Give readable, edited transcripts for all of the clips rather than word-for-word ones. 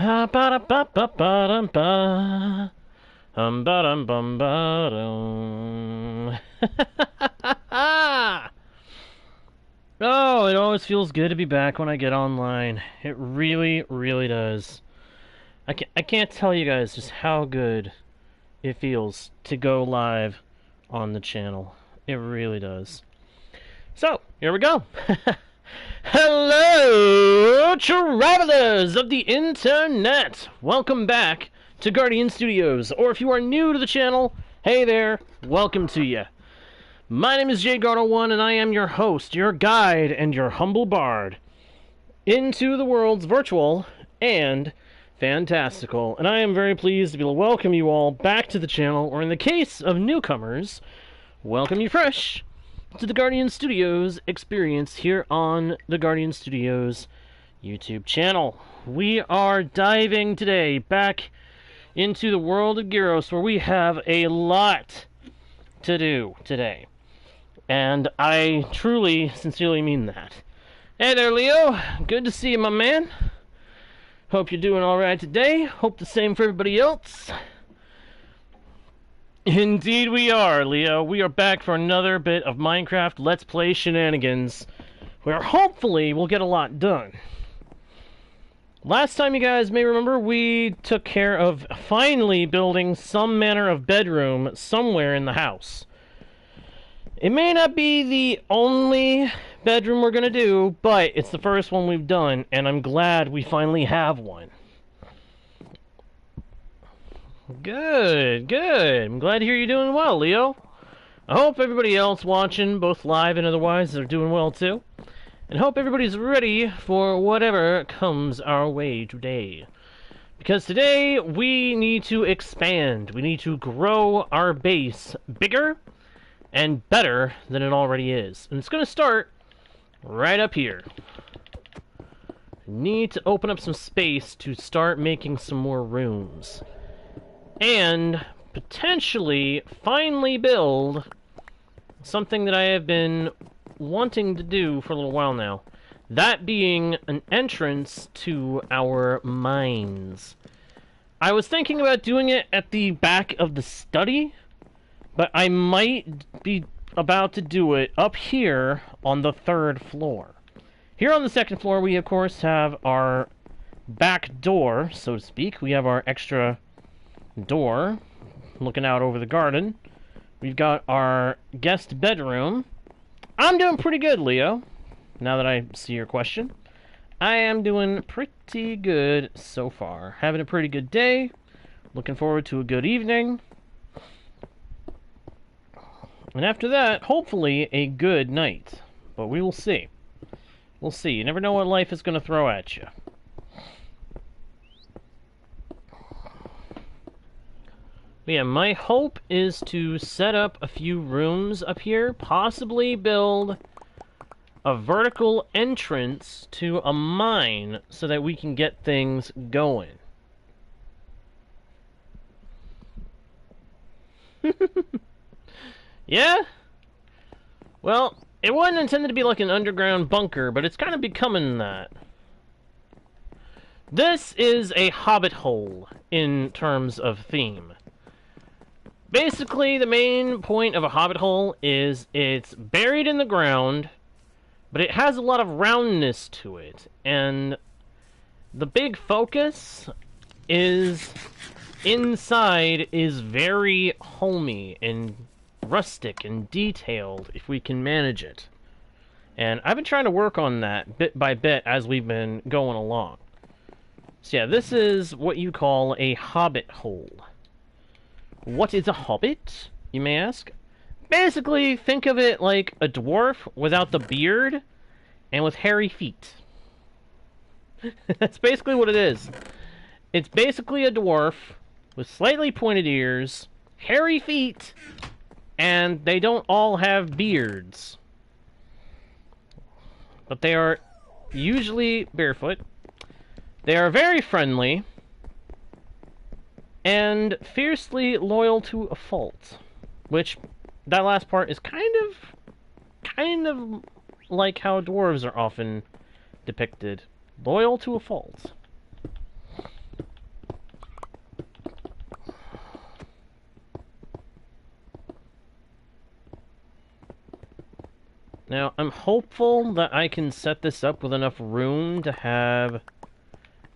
Ha ba da ba ba ba dum ba. Ba dum bum ba dum. Oh, it always feels good to be back when I get online. It really, really does. I can't tell you guys just how good it feels to go live on the channel. It really does. So, here we go. Hello, travelers of the internet! Welcome back to Guardian Studios, or if you are new to the channel, hey there, welcome to you. My name is JGardo1, and I am your host, your guide, and your humble bard into the world's virtual and fantastical. And I am very pleased to be able to welcome you all back to the channel, or in the case of newcomers, welcome you fresh to the Guardian Studios experience here on the Guardian Studios YouTube channel. We are diving today back into the world of Gyros, where we have a lot to do today. And I truly, sincerely mean that. Hey there, Leo. Good to see you, my man. Hope you're doing alright today. Hope the same for everybody else. Indeed we are, Leo. We are back for another bit of Minecraft Let's Play shenanigans, where hopefully we'll get a lot done. Last time, you guys may remember, we took care of finally building some manner of bedroom somewhere in the house. It may not be the only bedroom we're going to do, but it's the first one we've done, and I'm glad we finally have one. Good, good. I'm glad to hear you're doing well, Leo. I hope everybody else watching, both live and otherwise, are doing well too. And hope everybody's ready for whatever comes our way today. Because today, we need to expand. We need to grow our base bigger and better than it already is. And it's going to start right up here. Need to open up some space to start making some more rooms. And potentially finally build something that I have been wanting to do for a little while now. That being an entrance to our mines. I was thinking about doing it at the back of the study, but I might be about to do it up here on the 3rd floor. Here on the 2nd floor, we of course have our back door, so to speak. We have our extra door looking out over the garden. We've got our guest bedroom. I'm doing pretty good, Leo. Now that I see your question, I am doing pretty good so far. Having a pretty good day. Looking forward to a good evening. And after that, hopefully a good night. But we will see. We'll see. You never know what life is going to throw at you. But yeah, my hope is to set up a few rooms up here, possibly build a vertical entrance to a mine so that we can get things going. Yeah? Well, it wasn't intended to be like an underground bunker, but it's kind of becoming that. This is a Hobbit hole in terms of theme. Basically, the main point of a Hobbit hole is it's buried in the ground, but it has a lot of roundness to it. And the big focus is inside is very homey and rustic and detailed, if we can manage it. And I've been trying to work on that bit by bit as we've been going along. So yeah, this is what you call a Hobbit hole. What is a hobbit, you may ask? Basically, think of it like a dwarf without the beard and with hairy feet. That's basically what it is. It's basically a dwarf with slightly pointed ears, hairy feet, and they don't all have beards. But they are usually barefoot. They are very friendly and fiercely loyal to a fault, which that last part is kind of like how dwarves are often depicted, loyal to a fault. Now, I'm hopeful that I can set this up with enough room to have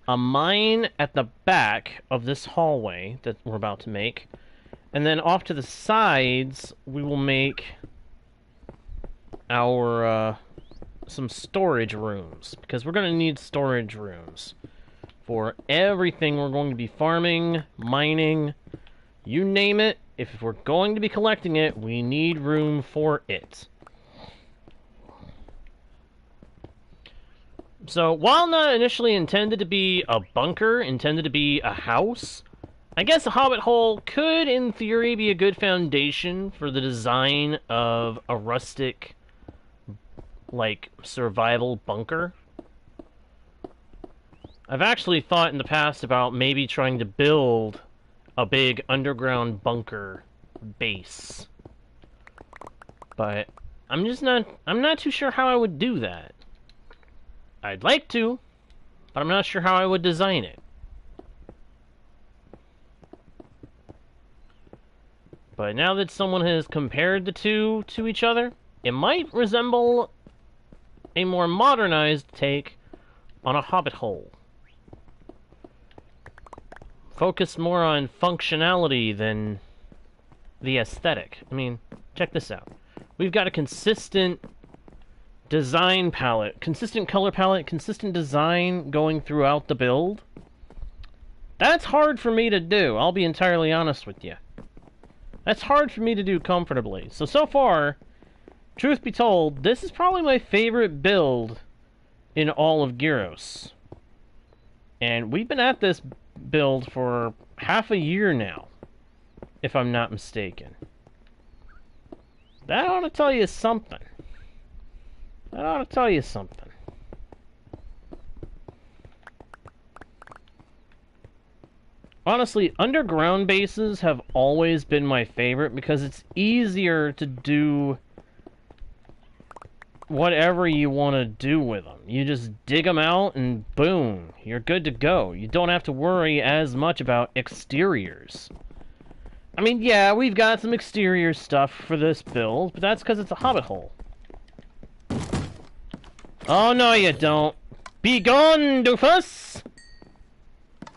a mine at the back of this hallway that we're about to make. And then off to the sides, we will make our, some storage rooms. Because we're going to need storage rooms for everything we're going to be farming, mining, you name it. If we're going to be collecting it, we need room for it. So, while not initially intended to be a bunker, intended to be a house, I guess a hobbit hole could, in theory, be a good foundation for the design of a rustic, like, survival bunker. I've actually thought in the past about maybe trying to build a big underground bunker base. But I'm not too sure how I would do that. I'd like to, but I'm not sure how I would design it. But now that someone has compared the two to each other, it might resemble a more modernized take on a hobbit hole. Focus more on functionality than the aesthetic. I mean, check this out. We've got a consistent design palette, consistent color palette, consistent design going throughout the build. That's hard for me to do, I'll be entirely honest with you. That's hard for me to do comfortably. So far, truth be told, this is probably my favorite build in all of Gyros. And we've been at this build for half a year now, if I'm not mistaken. That ought to tell you something. That ought to tell you something. Honestly, underground bases have always been my favorite because it's easier to do whatever you want to do with them. You just dig them out and boom, you're good to go. You don't have to worry as much about exteriors. I mean, yeah, we've got some exterior stuff for this build, but that's because it's a hobbit hole. Oh, no, you don't. Be gone, doofus! I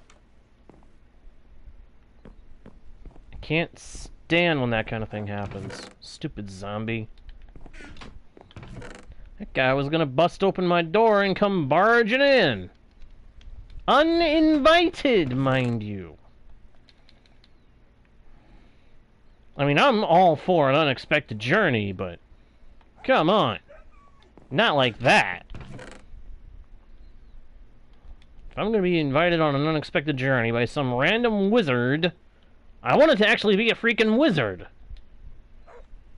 can't stand when that kind of thing happens. Stupid zombie. That guy was gonna bust open my door and come barging in. Uninvited, mind you. I mean, I'm all for an unexpected journey, but come on. Not like that. If I'm gonna be invited on an unexpected journey by some random wizard, I want it to actually be a freaking wizard.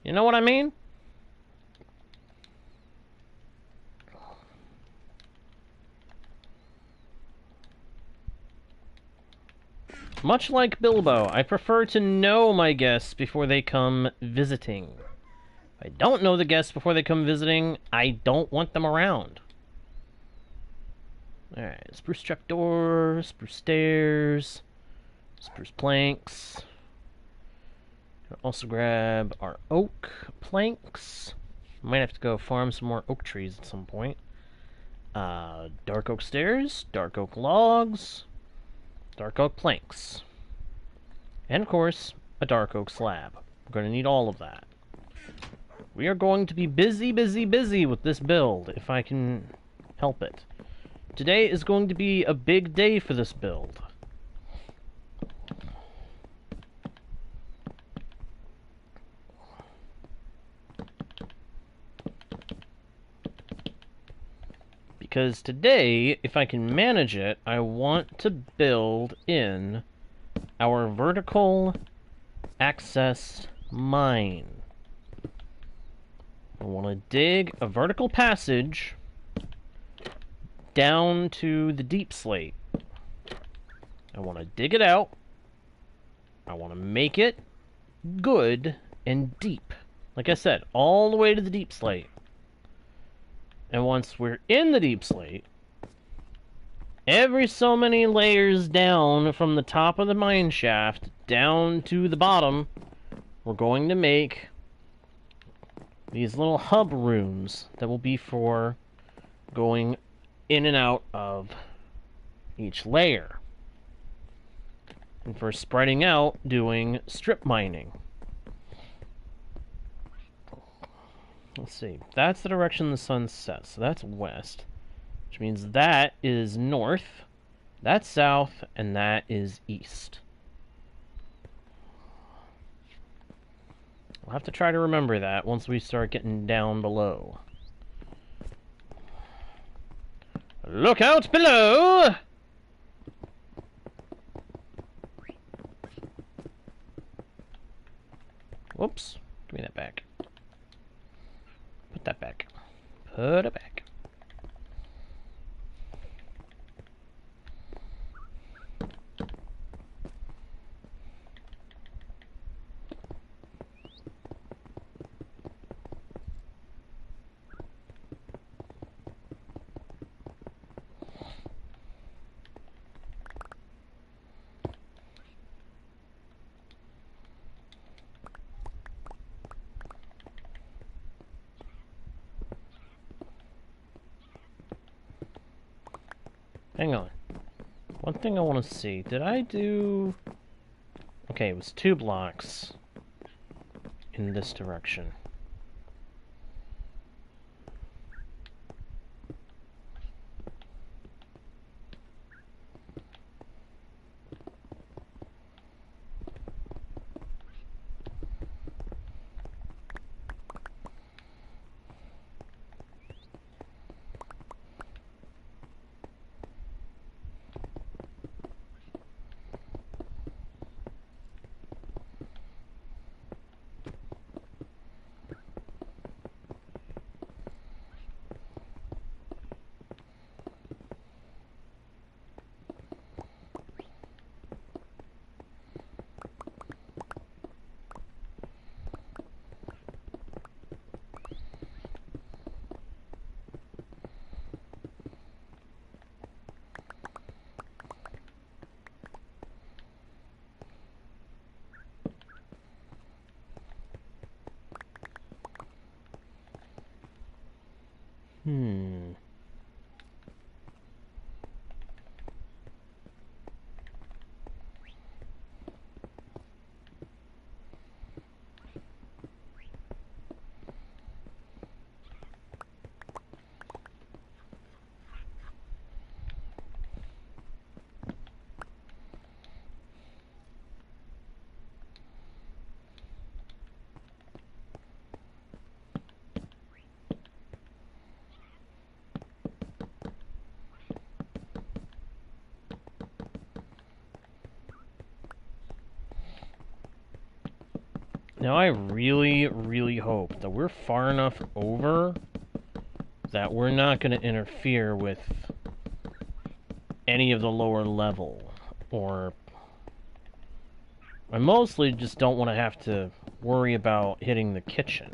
You know what I mean? Much like Bilbo, I prefer to know my guests before they come visiting. If I don't know the guests before they come visiting, I don't want them around. Alright, spruce trapdoor, spruce stairs, spruce planks. Also grab our oak planks. Might have to go farm some more oak trees at some point. Dark oak stairs, dark oak logs, dark oak planks. And of course, a dark oak slab. We're going to need all of that. We are going to be busy with this build, if I can help it. Today is going to be a big day for this build. Because today, if I can manage it, I want to build in our vertical access mine. I want to dig a vertical passage down to the deep slate. I want to dig it out. I want to make it good and deep. Like I said, all the way to the deep slate. And once we're in the deep slate, every so many layers down from the top of the mine shaft down to the bottom, we're going to make these little hub rooms that will be for going in and out of each layer. And for spreading out, doing strip mining. Let's see. That's the direction the sun sets. So that's west. Which means that is north. That's south. And that is east. I'll have to try to remember that once we start getting down below. Look out below! Whoops. Give me that back. Put that back. Put it back. Hang on. One thing I want to see. Did I do... Okay, it was 2 blocks in this direction. Now I really, really hope that we're far enough over that we're not going to interfere with any of the lower level. Or I mostly just don't want to have to worry about hitting the kitchen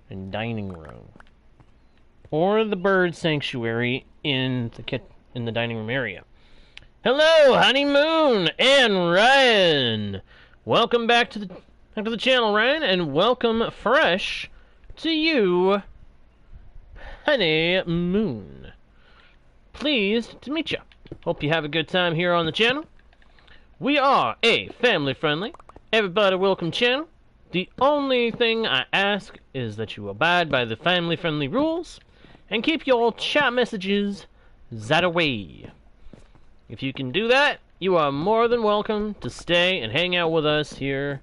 and dining room. Or the bird sanctuary in the dining room area. Hello, Honeymoon and Ryan! Welcome back to the channel, Ryan, and welcome fresh to you, Honeymoon. Pleased to meet you. Hope you have a good time here on the channel. We are a family-friendly, everybody welcome channel. The only thing I ask is that you abide by the family-friendly rules and keep your chat messages that away. If you can do that, you are more than welcome to stay and hang out with us here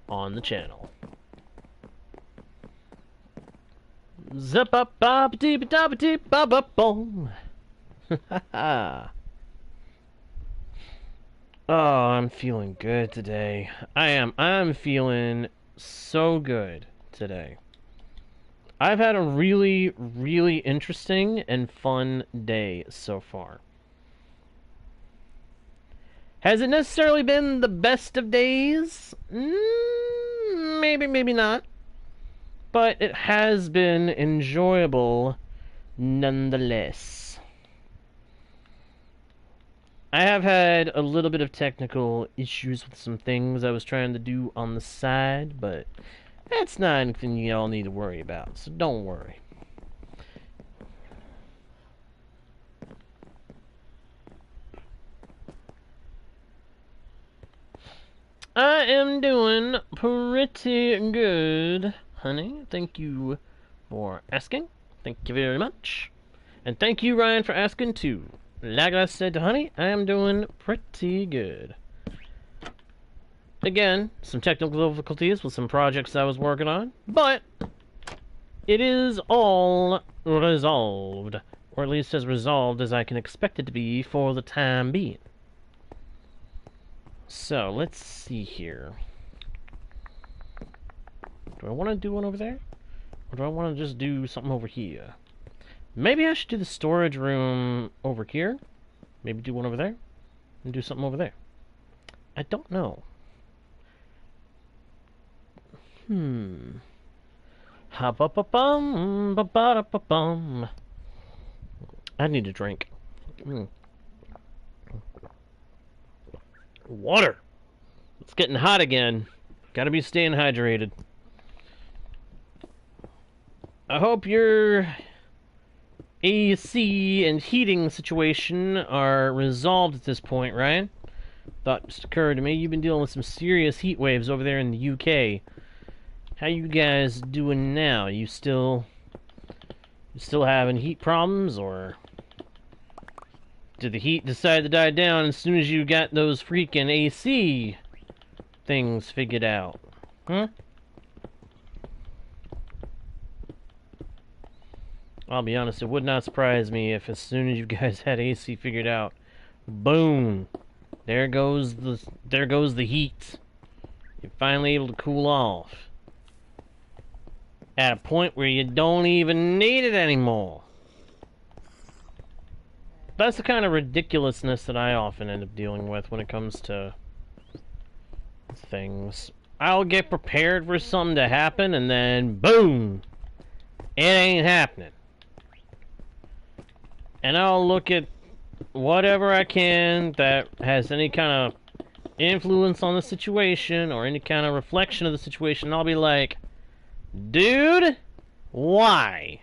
on the channel. Zap up bop dee ba dee ba ba boom. Oh, I'm feeling good today. I'm feeling so good today. I've had a really, really interesting and fun day so far. Has it necessarily been the best of days? Maybe, maybe not. But it has been enjoyable nonetheless. I have had a little bit of technical issues with some things I was trying to do on the side, but That's not anything you all need to worry about, so don't worry. I am doing pretty good, honey. Thank you for asking. Thank you very much. And thank you, Ryan, for asking, too. Like I said to honey, I am doing pretty good. Again, some technical difficulties with some projects I was working on, but it is all resolved. Or at least as resolved as I can expect it to be for the time being. So, let's see here. Do I want to do one over there? Or do I want to just do something over here? Maybe I should do the storage room over here. Maybe do one over there. And do something over there. I don't know. Ha-ba-ba-bum, ba-ba-da-ba-bum. I need a drink. Water! It's getting hot again. Gotta be staying hydrated. I hope your AC and heating situation are resolved at this point, Ryan. Thought just occurred to me, you've been dealing with some serious heat waves over there in the UK. How you guys doing now? You still having heat problems, or did the heat decide to die down as soon as you got those freaking AC things figured out? Huh? I'll be honest, it would not surprise me if as soon as you guys had AC figured out, boom, there goes the heat. You're finally able to cool off. At a point where you don't even need it anymore. That's the kind of ridiculousness that I often end up dealing with when it comes to things. I'll get prepared for something to happen, and then, boom, it ain't happening. And I'll look at whatever I can that has any kind of influence on the situation, or any kind of reflection of the situation, and I'll be like, dude, why?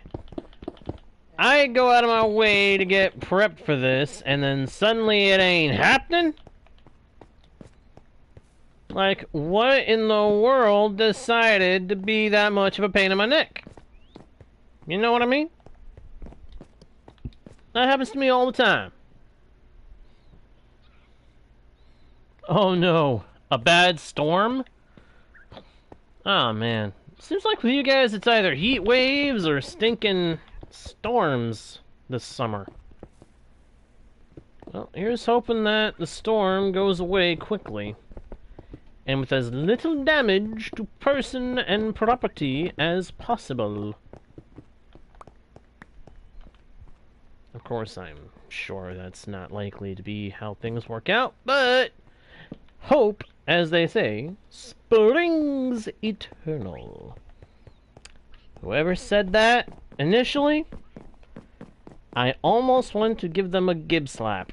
I go out of my way to get prepped for this, and then suddenly it ain't happening? Like, what in the world decided to be that much of a pain in my neck? You know what I mean? That happens to me all the time. Oh no, a bad storm? Oh man. Seems like with you guys it's either heat waves or stinking storms this summer. Well, here's hoping that the storm goes away quickly, and with as little damage to person and property as possible. Of course, I'm sure that's not likely to be how things work out, but hope, as they say, springs eternal. Whoever said that initially, I almost wanted to give them a gib slap.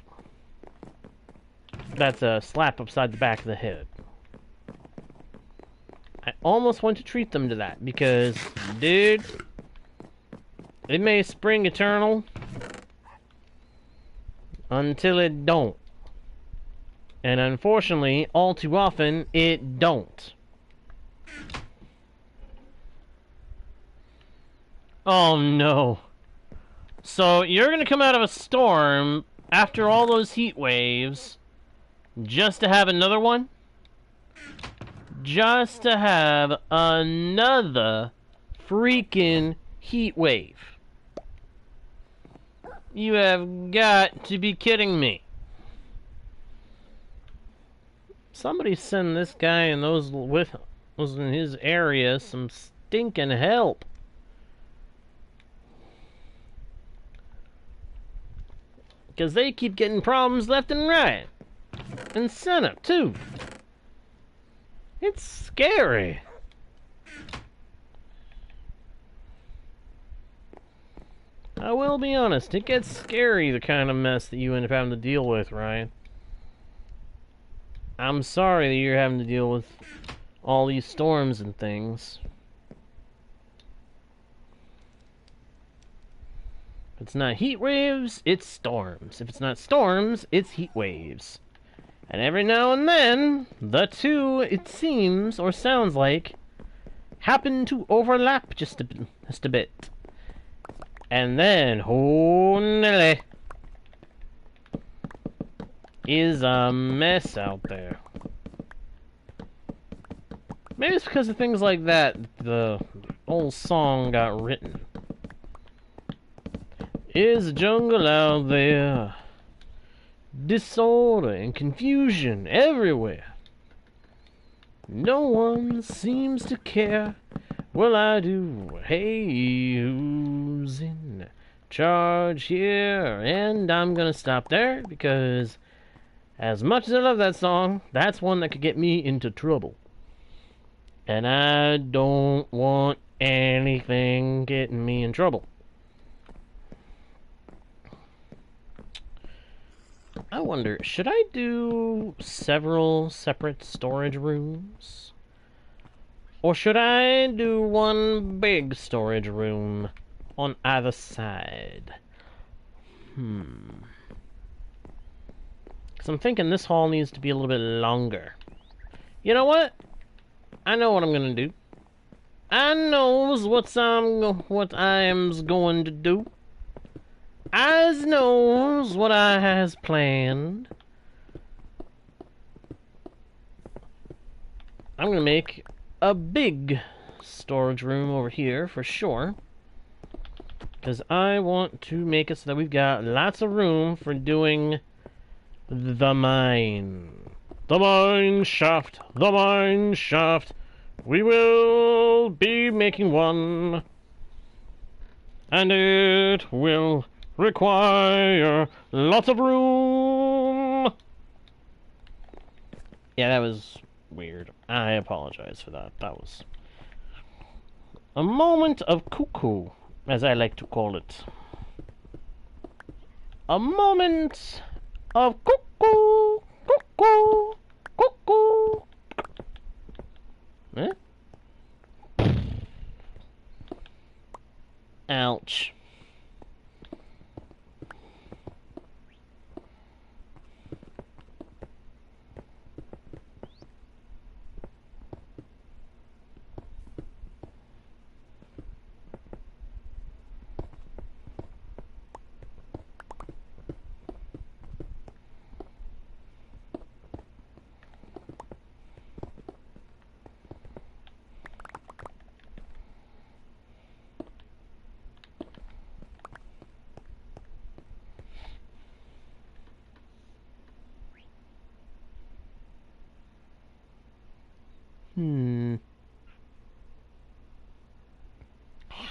That's a slap upside the back of the head. I almost want to treat them to that, because, dude, it may spring eternal until it don't. And unfortunately, all too often, it don't. Oh no. So, you're gonna come out of a storm after all those heat waves just to have another one? Just to have another freaking heat wave. You have got to be kidding me. Somebody send this guy and those with those in his area some stinking help. Because they keep getting problems left and right. And center, too. It's scary. I will be honest, it gets scary, the kind of mess that you end up having to deal with, Ryan. I'm sorry that you're having to deal with all these storms and things. it's not heat waves, it's storms. If it's not storms, it's heat waves. And every now and then, the two, it seems, or sounds like, happen to overlap just a bit. And then, oh Nelly, is a mess out there. Maybe it's because of things like that the whole song got written. Is a jungle out there, disorder and confusion everywhere. No one seems to care. Well, I do. Hey, who's in charge here? And I'm gonna stop there because as much as I love that song, that's one that could get me into trouble. And I don't want anything getting me in trouble. I wonder, should I do several separate storage rooms? Or should I do one big storage room on either side? Because I'm thinking this hall needs to be a little bit longer. You know what? I know what I'm gonna do. I knows what I'm going to do. I knows what I has planned. I'm gonna make a big storage room over here for sure. Because I want to make it so that we've got lots of room for doing the mine. The mine shaft, the mine shaft. We will be making one. And it will require lots of room. Yeah, that was weird. I apologize for that. That was a moment of cuckoo, as I like to call it. A moment of cuckoo, cuckoo, cuckoo. Eh? Ouch.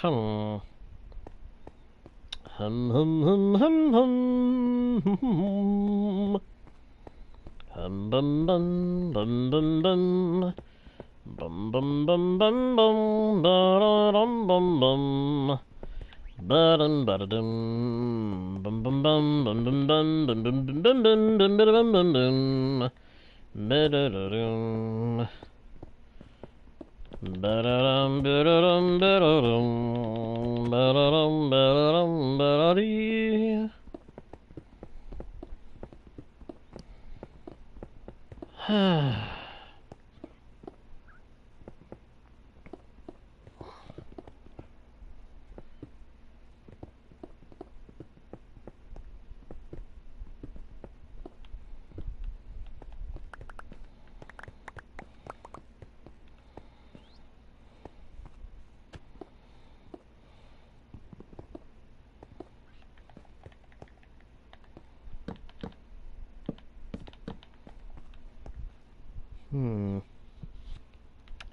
Hum. Hum hum hum hum hum hum. Hum bum bum bum bum bum. Bum bum bum bum bum ba-da-dum bum bum. Ba-dum ba-da-dum. Bum bum bum bum bum bum bum bum bum bum bum bum bum bum bum. Ba-da-da-dum. Ba-da-dum ba-da-dum ba-da-dum. Ba-da-dum ba-da-dum ba-da-dee.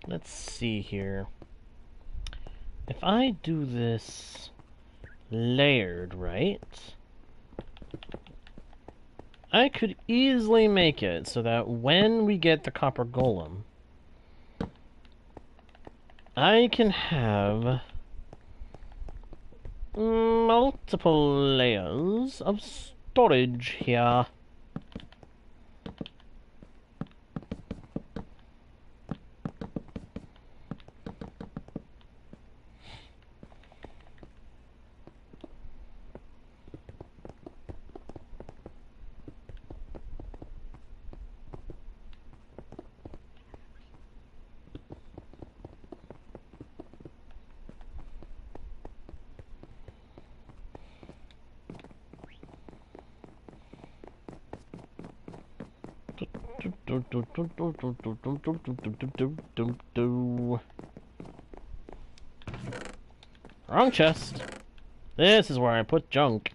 Let's see here. If I do this layered, right? I could easily make it so that when we get the copper golem, I can have multiple layers of storage here. Wrong chest. This is where I put junk.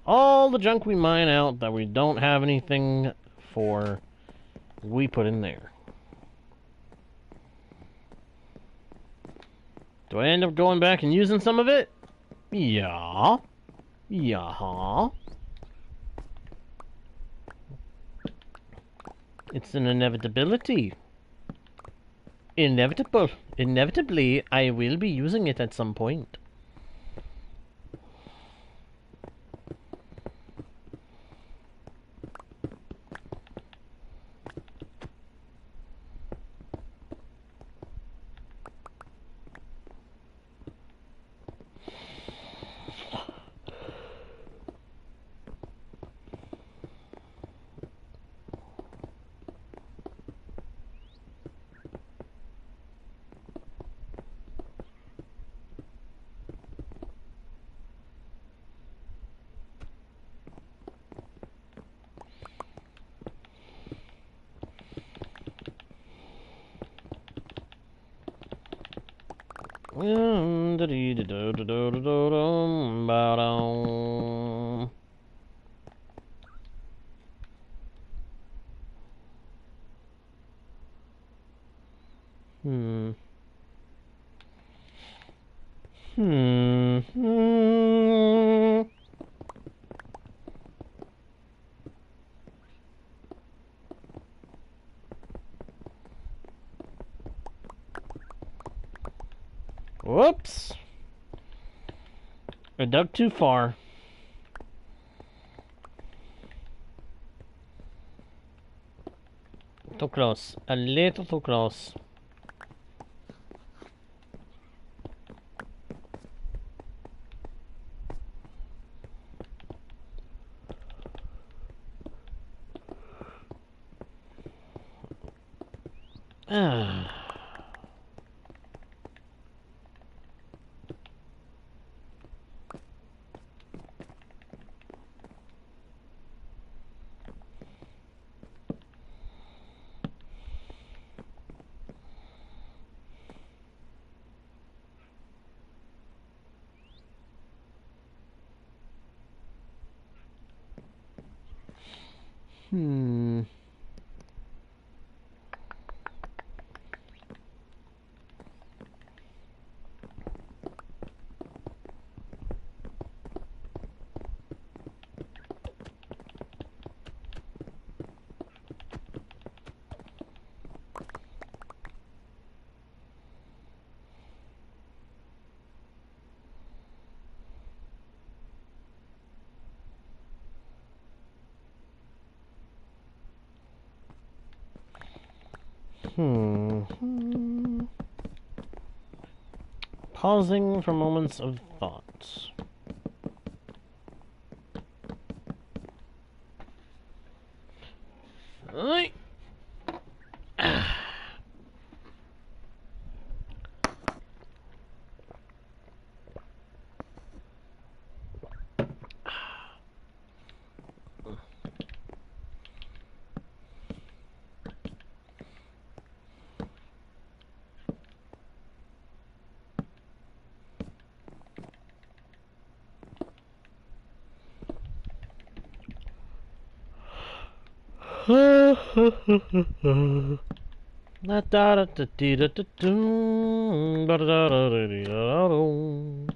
All the junk we mine out that we don't have anything for, we put in there. Do I end up going back and using some of it? Yeah. Yeah. It's an inevitability. Inevitable. Inevitably, I will be using it at some point. Whoops! I dug too far. Too close. A little too close. Ah. Pausing for moments of thought. Right. La da da da dee da da doom, ba da da da da dee da da doom.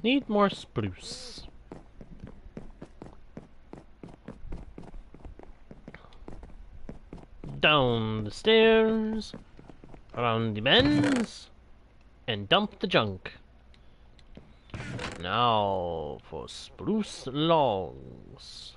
Need more spruce. Down the stairs, around the bends, and dump the junk. Now for spruce logs.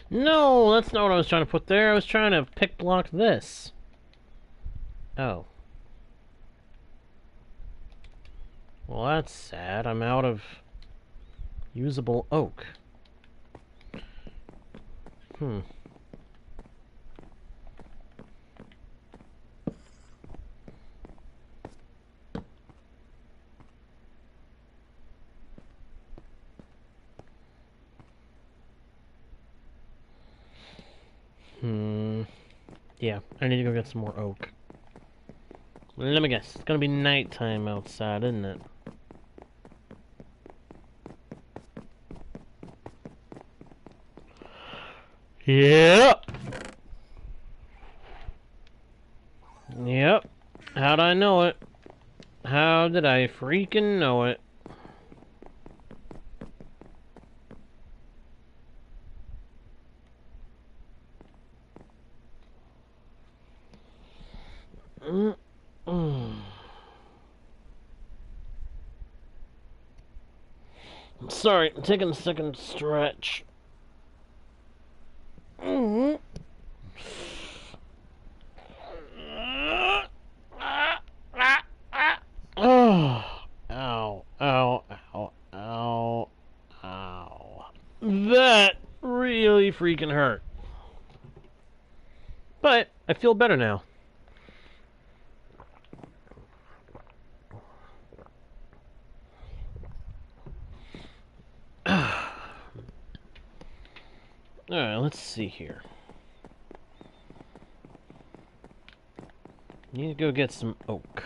No, that's not what I was trying to put there. I was trying to pick block this. Oh. Well, that's sad. I'm out of usable oak. Hmm. Yeah, I need to go get some more oak. Let me guess. It's gonna be nighttime outside, isn't it? Yep. Yep. How'd I know it? How did I freaking know it? Sorry, I'm taking a second stretch. Oh, ow, ow, ow, ow, ow. That really freaking hurt. But I feel better now. Alright, let's see here. Need to go get some oak.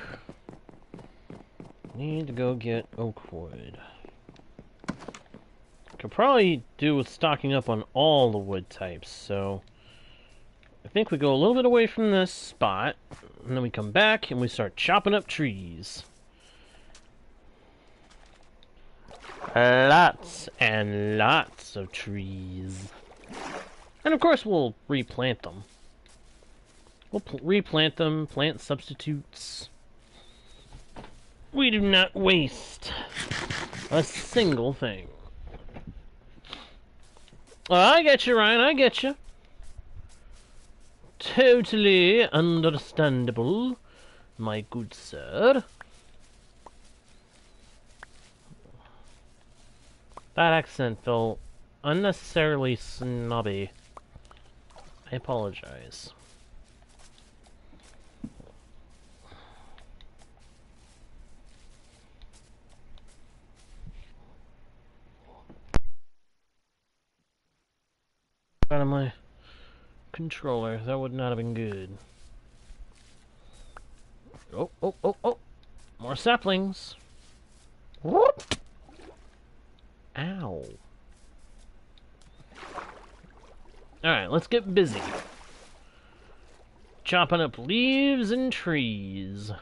Need to go get oak wood. Could probably do with stocking up on all the wood types, so I think we go a little bit away from this spot, and then we come back and we start chopping up trees. Lots and lots of trees. And of course we'll replant them. We'll replant them, plant substitutes. We do not waste a single thing. I get you, Ryan, I get you. Totally understandable, my good sir. That accent felt unnecessarily snobby. I apologize. Out of my controller, that would not have been good. Oh, oh, oh, oh! More saplings! Whoop! Ow. Alright, let's get busy. Chopping up leaves and trees.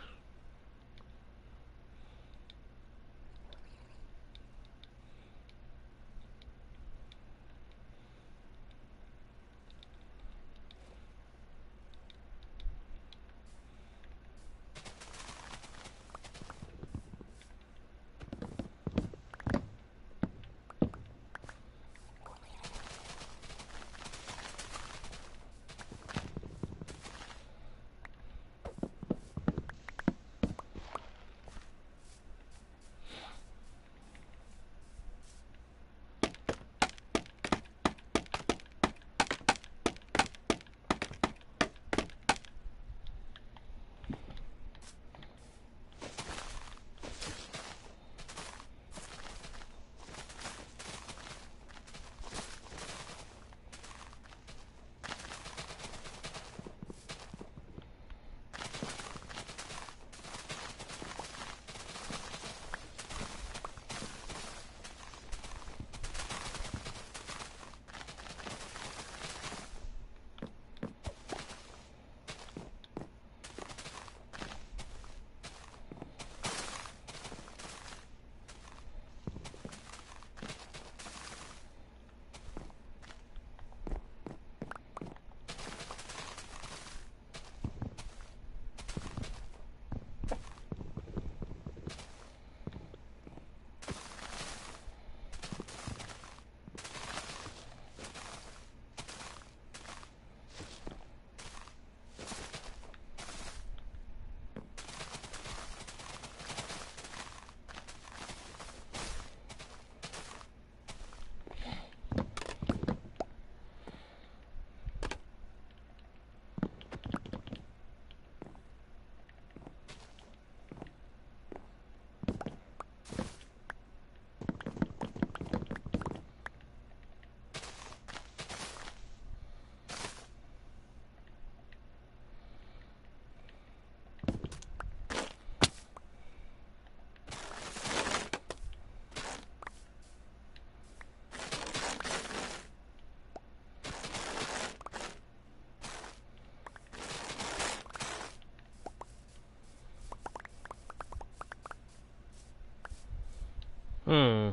Hmm.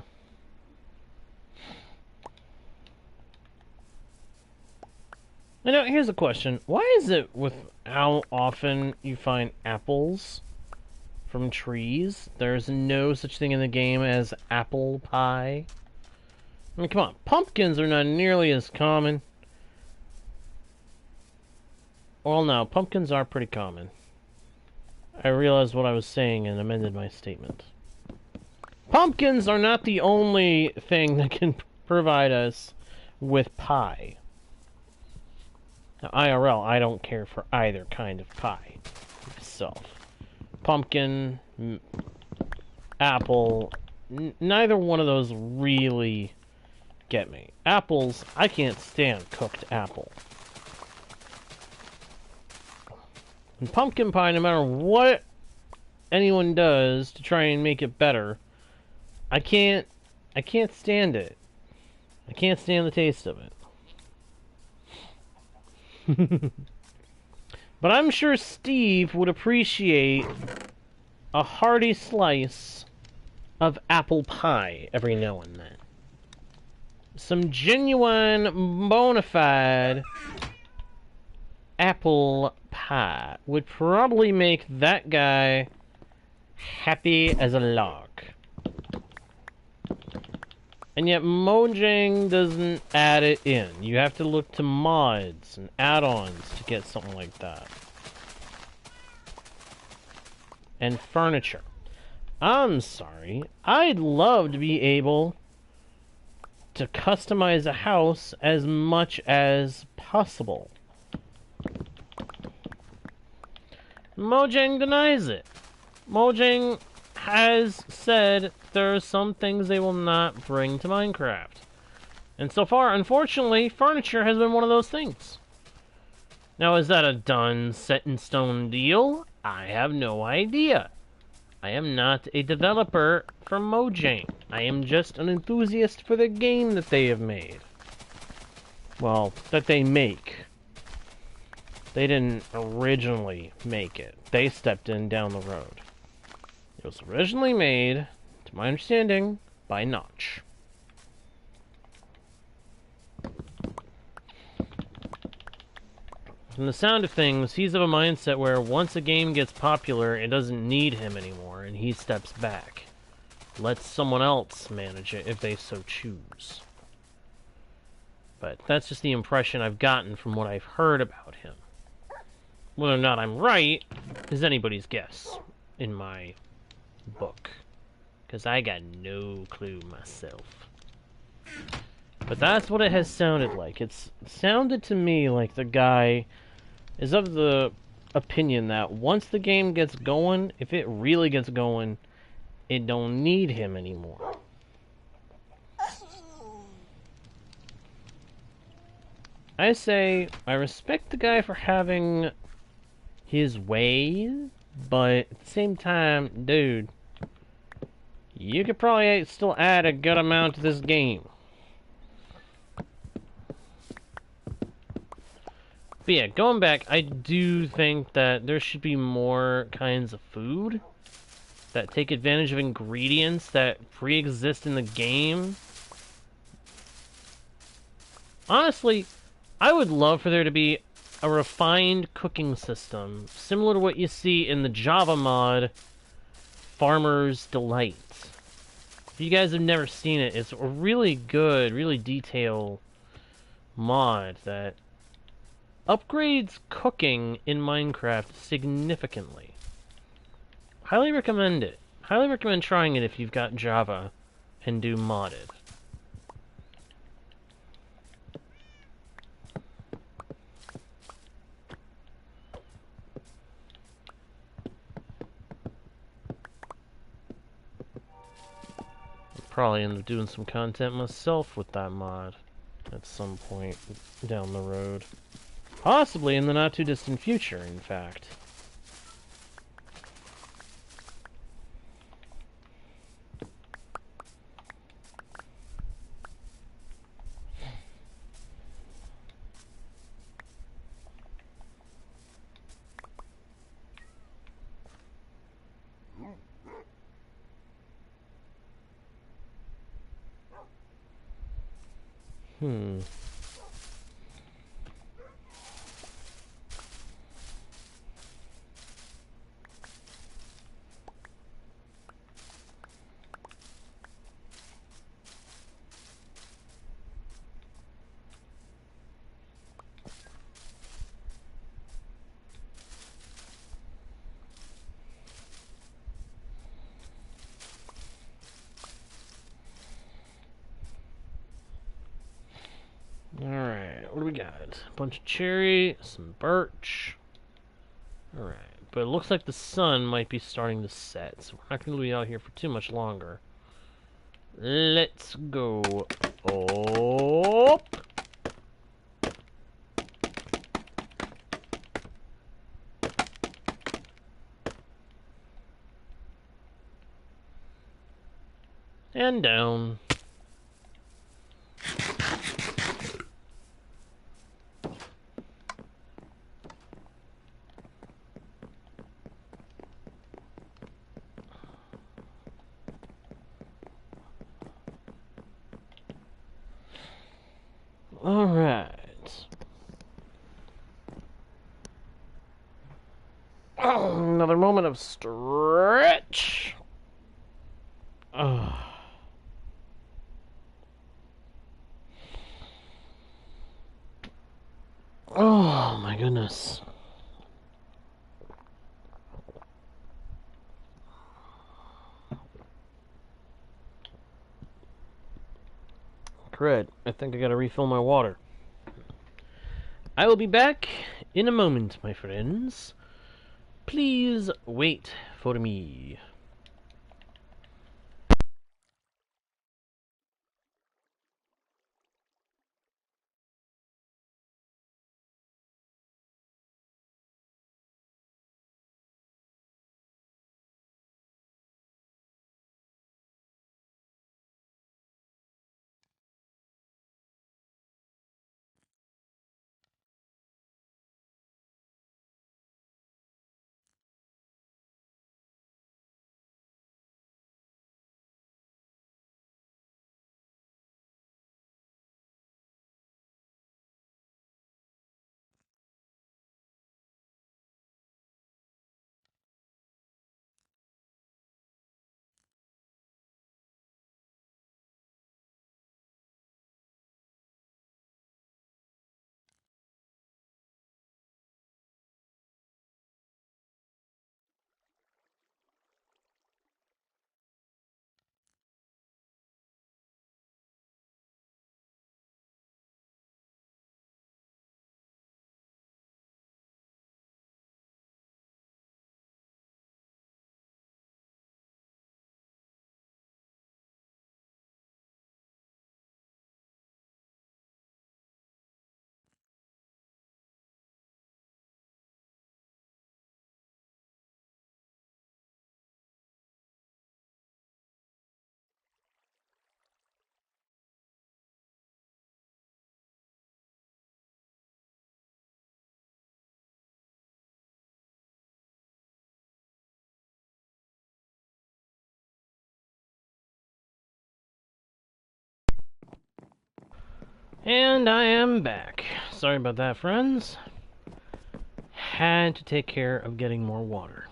You know, here's a question. Why is it with how often you find apples from trees, there's no such thing in the game as apple pie? I mean, come on. Pumpkins are not nearly as common. Well, no, pumpkins are pretty common. I realized what I was saying and amended my statement. Pumpkins are not the only thing that can provide us with pie. Now, IRL, I don't care for either kind of pie myself. Pumpkin, apple, neither one of those really get me. Apples, I can't stand cooked apple. And pumpkin pie, no matter what anyone does to try and make it better, I can't stand it. I can't stand the taste of it. But I'm sure Steve would appreciate a hearty slice of apple pie every now and then. Some genuine, bona fide apple pie would probably make that guy happy as a lark. And yet Mojang doesn't add it in. You have to look to mods and add-ons to get something like that. And furniture. I'm sorry. I'd love to be able to customize a house as much as possible. Mojang denies it. Mojang has said there are some things they will not bring to Minecraft. And so far, unfortunately, furniture has been one of those things. Now, is that a done, set-in-stone deal? I have no idea. I am not a developer for Mojang. I am just an enthusiast for the game that they have made. Well, that they make. They didn't originally make it. They stepped in down the road. It was originally made, to my understanding, by Notch. From the sound of things, he's of a mindset where once a game gets popular, it doesn't need him anymore, and he steps back. Lets someone else manage it if they so choose. But that's just the impression I've gotten from what I've heard about him. Whether or not I'm right is anybody's guess in my book. Because I got no clue myself. But that's what it has sounded like. It's sounded to me like the guy is of the opinion that once the game gets going, if it really gets going, it don't need him anymore. I say, I respect the guy for having his way, but at the same time, dude, you could probably still add a good amount to this game. But yeah, going back, I do think that there should be more kinds of food that take advantage of ingredients that pre-exist in the game. Honestly, I would love for there to be a refined cooking system, similar to what you see in the Java mod, Farmer's Delight. If you guys have never seen it, it's a really good, really detailed mod that upgrades cooking in Minecraft significantly. Highly recommend it. Highly recommend trying it if you've got Java and do modded. Probably end up doing some content myself with that mod at some point down the road. Possibly in the not too distant future, in fact. Hmm. Alright, what do we got? A bunch of cherry, some birch. Alright, but it looks like the sun might be starting to set, so we're not going to be out here for too much longer. Let's go up. And down. Alright. Oh, another moment of stretch. Oh. Oh my goodness. Crud, I think I gotta refill my water. I will be back in a moment, my friends. Please wait for me. And I am back. Sorry about that, friends. Had to take care of getting more water.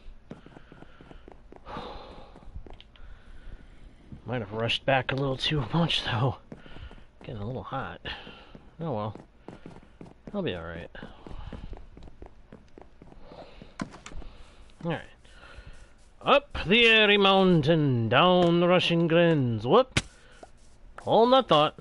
Might have rushed back a little too much, though. Getting a little hot. Oh well. I'll be alright. Alright. Up the airy mountain, down the rushing glens. Whoop! Hold that thought.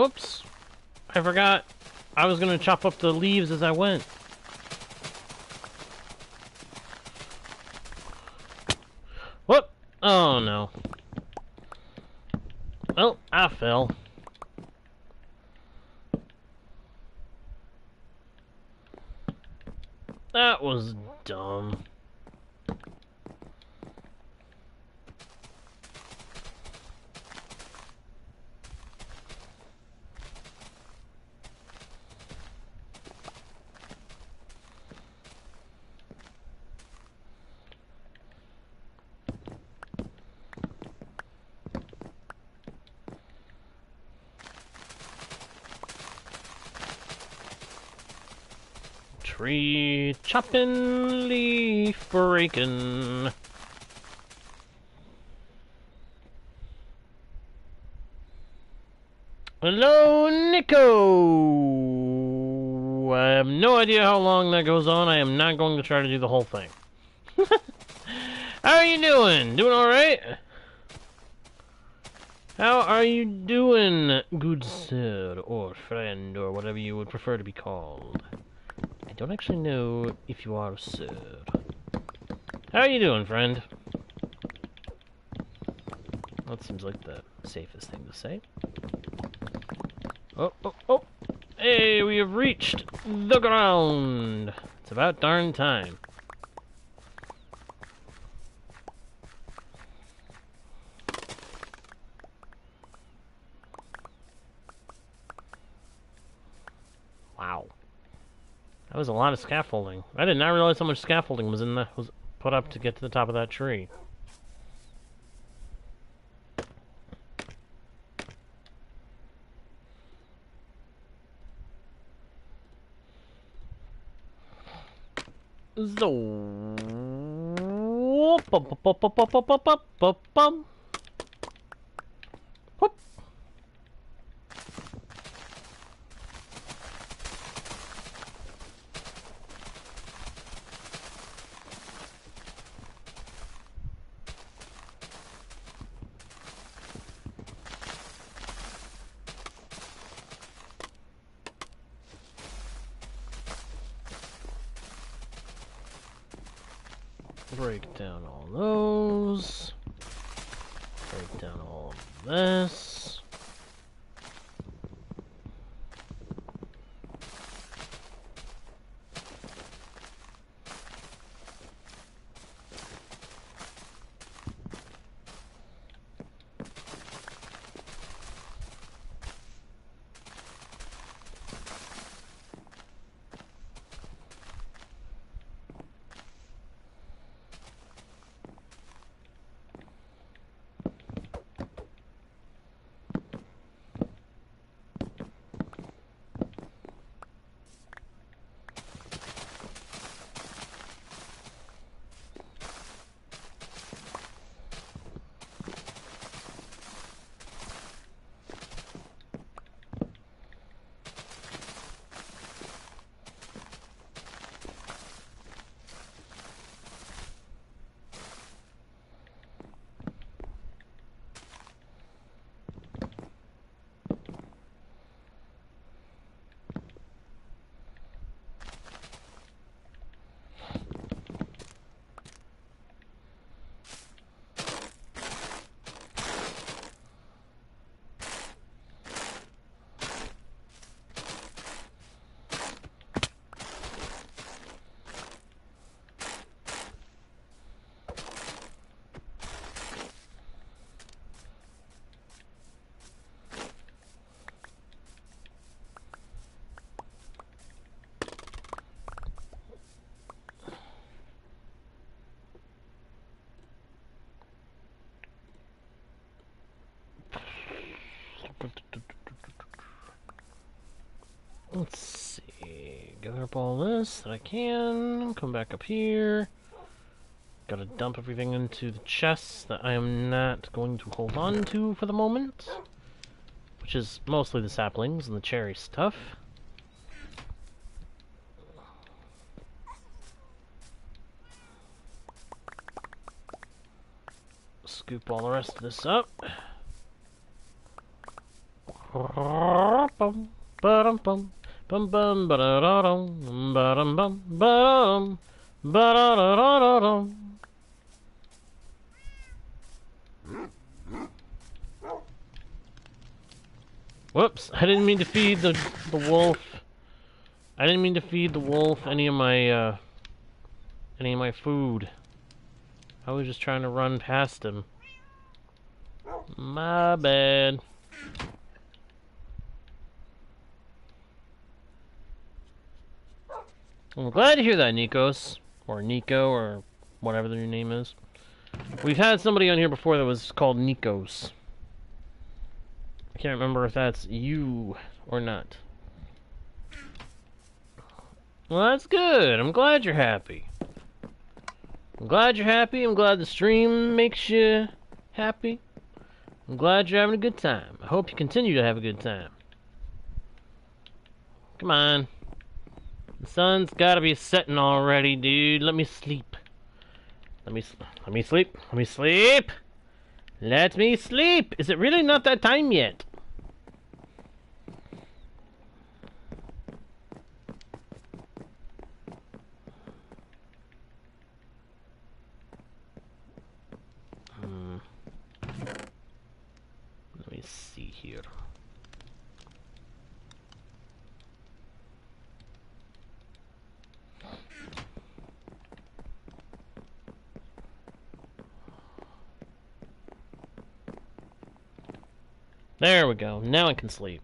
Whoops. I forgot. I was gonna chop up the leaves as I went. Whoop! Oh no. Oh, I fell. That was dumb. Tree chopping, leaf breaking. Hello, Nico! I have no idea how long that goes on. I am not going to try to do the whole thing. How are you doing? Doing alright? How are you doing, good sir, or friend, or whatever you would prefer to be called? I don't actually know if you are a sir. How are you doing, friend? That seems like the safest thing to say. Oh, oh, oh! Hey, we have reached the ground! It's about darn time. Wow. That was a lot of scaffolding. I did not realize how much scaffolding was put up to get to the top of that tree. So, break down all those. Break down all of this. Let's see. Gather up all this that I can. Come back up here. Gotta dump everything into the chests that I am not going to hold on to for the moment. Which is mostly the saplings and the cherry stuff. Scoop all the rest of this up. Bum, ba-dum, bum, bum, bum, ba-da-da-dum, ba-dum, bum, ba-dum, ba-da-da-da-da-dum. Whoops! I didn't mean to feed the wolf. I didn't mean to feed the wolf any of my food. I was just trying to run past him. My bad. I'm glad to hear that, Nikos. Or Nico, or whatever their name is. We've had somebody on here before that was called Nikos. I can't remember if that's you or not. Well, that's good. I'm glad you're happy. I'm glad you're happy. I'm glad the stream makes you happy. I'm glad you're having a good time. I hope you continue to have a good time. Come on. The sun's gotta be setting already, dude. Let me sleep. Let me sleep. Let me sleep. Let me sleep. Is it really not that time yet? Let me see here. There we go. Now I can sleep.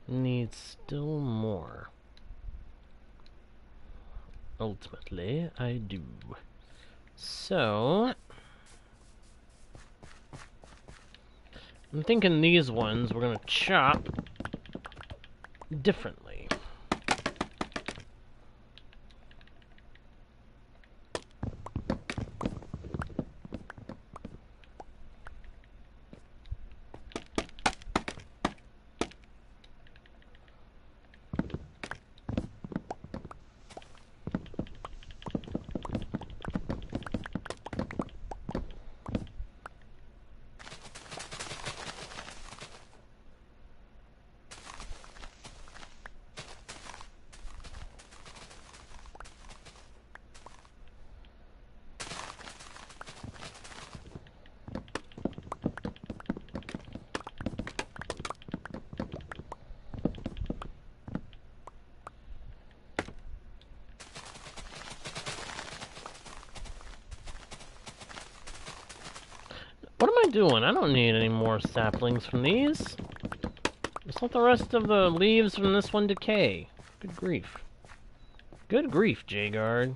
Need still more. Ultimately, I do. So, I'm thinking these ones we're gonna chop differently. What am I doing? I don't need any more saplings from these. Just let the rest of the leaves from this one decay. Good grief. Good grief, J-Guard.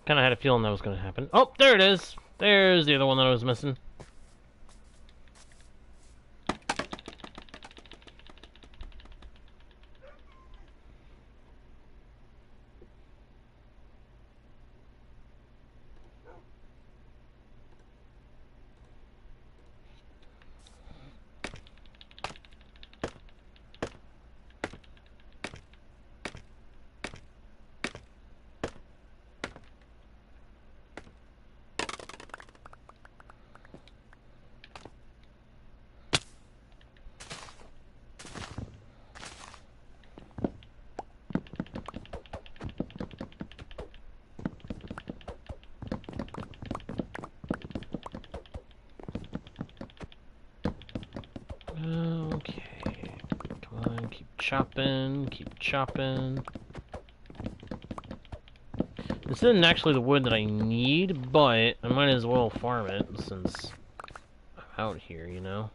Kind of had a feeling that was going to happen. Oh, there it is. There's the other one that I was missing. Okay. Come on, keep chopping, keep chopping. This isn't actually the wood that I need, but I might as well farm it since I'm out here, you know?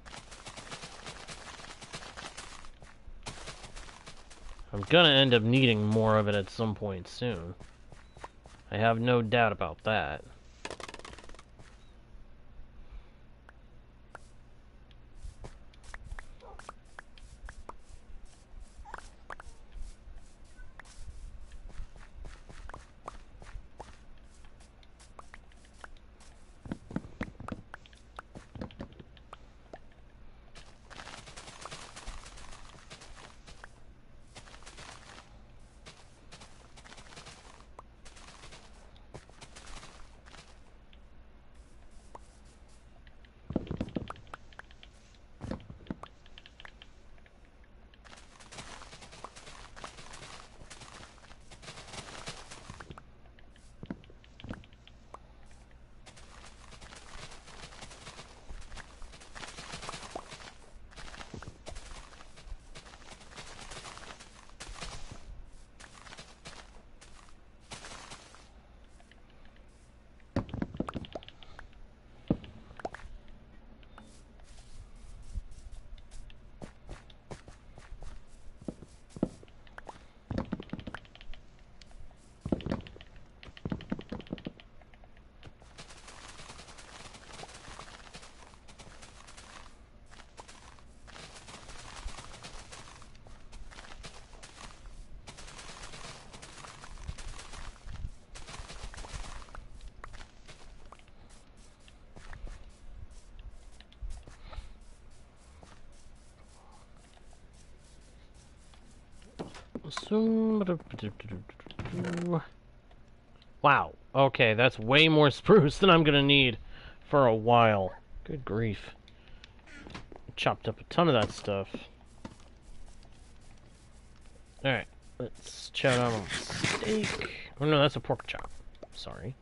I'm gonna end up needing more of it at some point soon. I have no doubt about that. Wow. Okay, that's way more spruce than I'm gonna need for a while. Good grief. Chopped up a ton of that stuff. Alright, let's chow down on steak. Oh no, that's a pork chop. Sorry.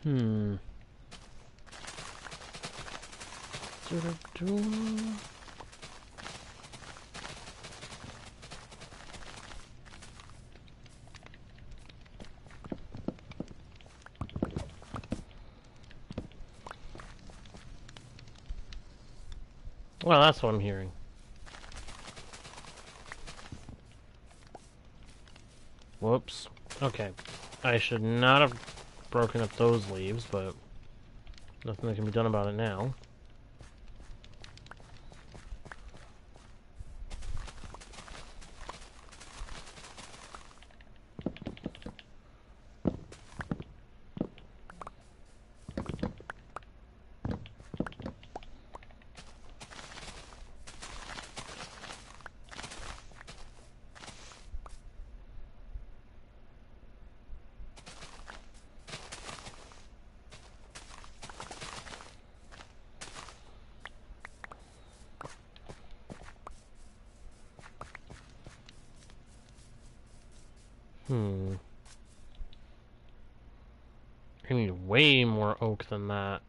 Hmm. Well, that's what I'm hearing. Whoops. Okay. I should not have broken up those leaves, but nothing that can be done about it now. I need way more oak than that.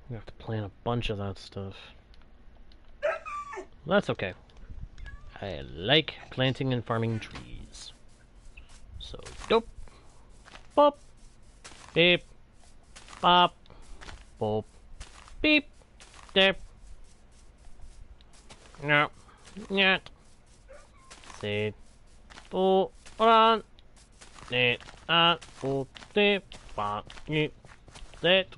We have to plant a bunch of that stuff. That's okay. I like planting and farming trees. So, dope. Bop. Beep. Bop. Boop. Beep. Dip. No. Nyat. Sit. Oh. On. Sit. Oh. Dip. Bop. Sit.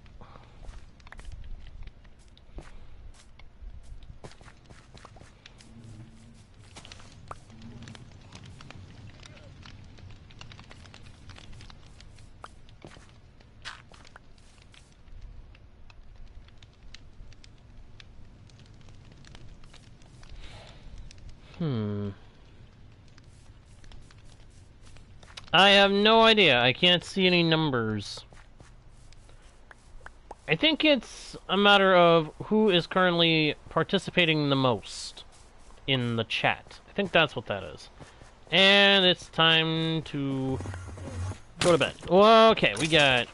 I have no idea. I can't see any numbers. I think it's a matter of who is currently participating the most in the chat. I think that's what that is. And it's time to go to bed. Okay, we got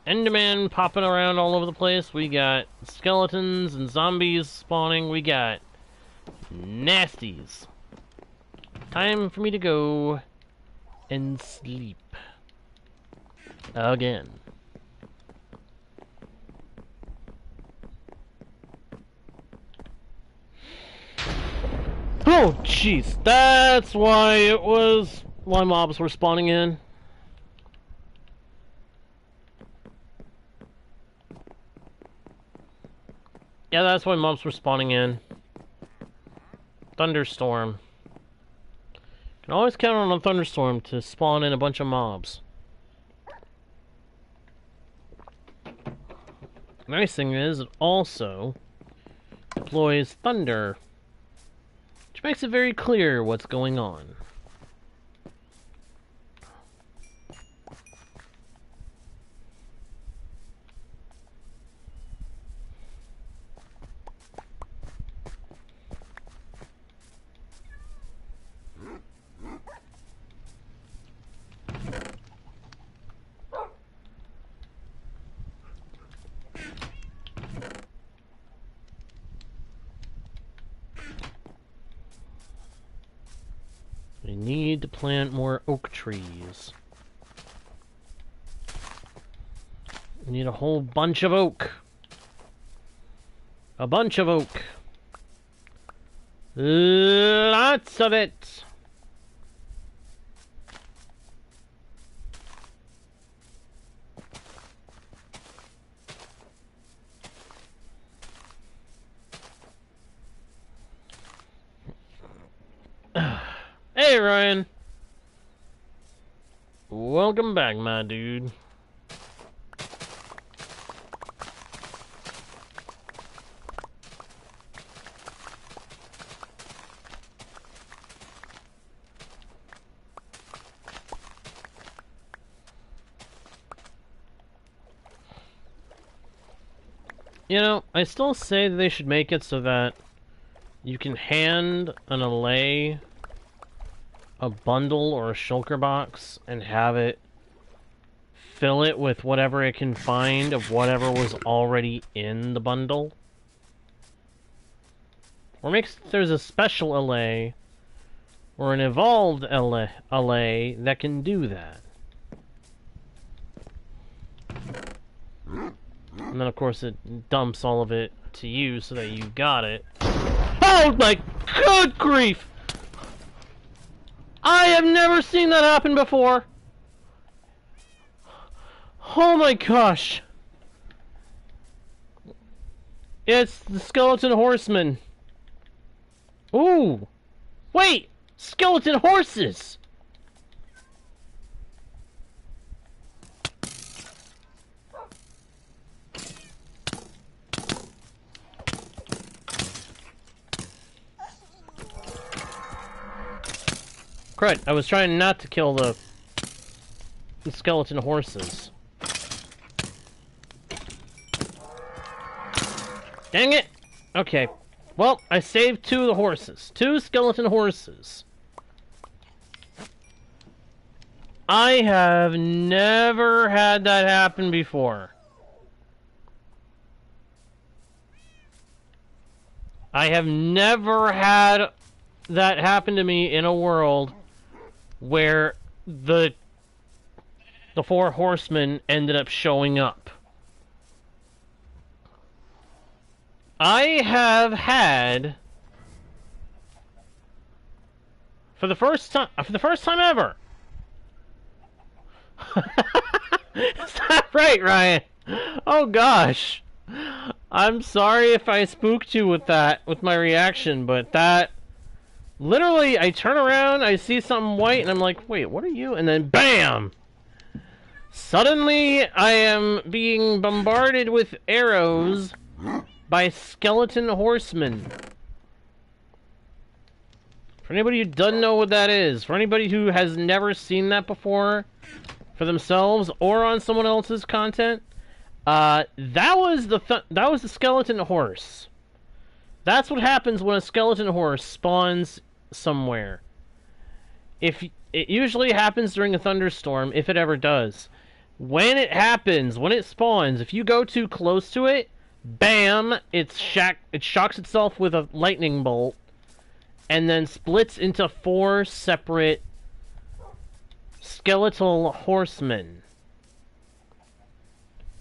Enderman popping around all over the place. We got skeletons and zombies spawning. We got nasties. Time for me to go and sleep. Again. Oh, jeez. That's why it was... why mobs were spawning in. Yeah, that's why mobs were spawning in. Thunderstorm. Can always count on a thunderstorm to spawn in a bunch of mobs. Nice thing is, it also deploys thunder, which makes it very clear what's going on. We need to plant more oak trees. We need a whole bunch of oak. A bunch of oak. Lots of it. Hey, Ryan. Welcome back, my dude. You know, I still say that they should make it so that you can hand an allay a bundle or a shulker box and have it fill it with whatever it can find of whatever was already in the bundle. Or makes there's a special allay or an evolved allay that can do that. And then, of course, it dumps all of it to you so that you got it. Oh my good grief! I have never seen that happen before! Oh my gosh! It's the skeleton horseman. Ooh! Wait! Skeleton horses! Crud, I was trying not to kill the skeleton horses. Dang it! Okay. Well, I saved 2 of the horses. 2 skeleton horses. I have never had that happen before. I have never had that happen to me in a world where the 4 horsemen ended up showing up. I have had for the first time ever. Is that right, Ryan? Oh gosh. I'm sorry if I spooked you with that, with my reaction, but that... Literally, I turn around, I see something white, and I'm like, wait, what are you? And then, BAM! Suddenly, I am being bombarded with arrows by skeleton horsemen. For anybody who doesn't know what that is, for anybody who has never seen that before, for themselves or on someone else's content, that was the skeleton horse. That's what happens when a skeleton horse spawns somewhere. If it usually happens during a thunderstorm, if it ever does. When it happens, when it spawns, if you go too close to it, bam, it shocks itself with a lightning bolt, and then splits into 4 separate skeletal horsemen.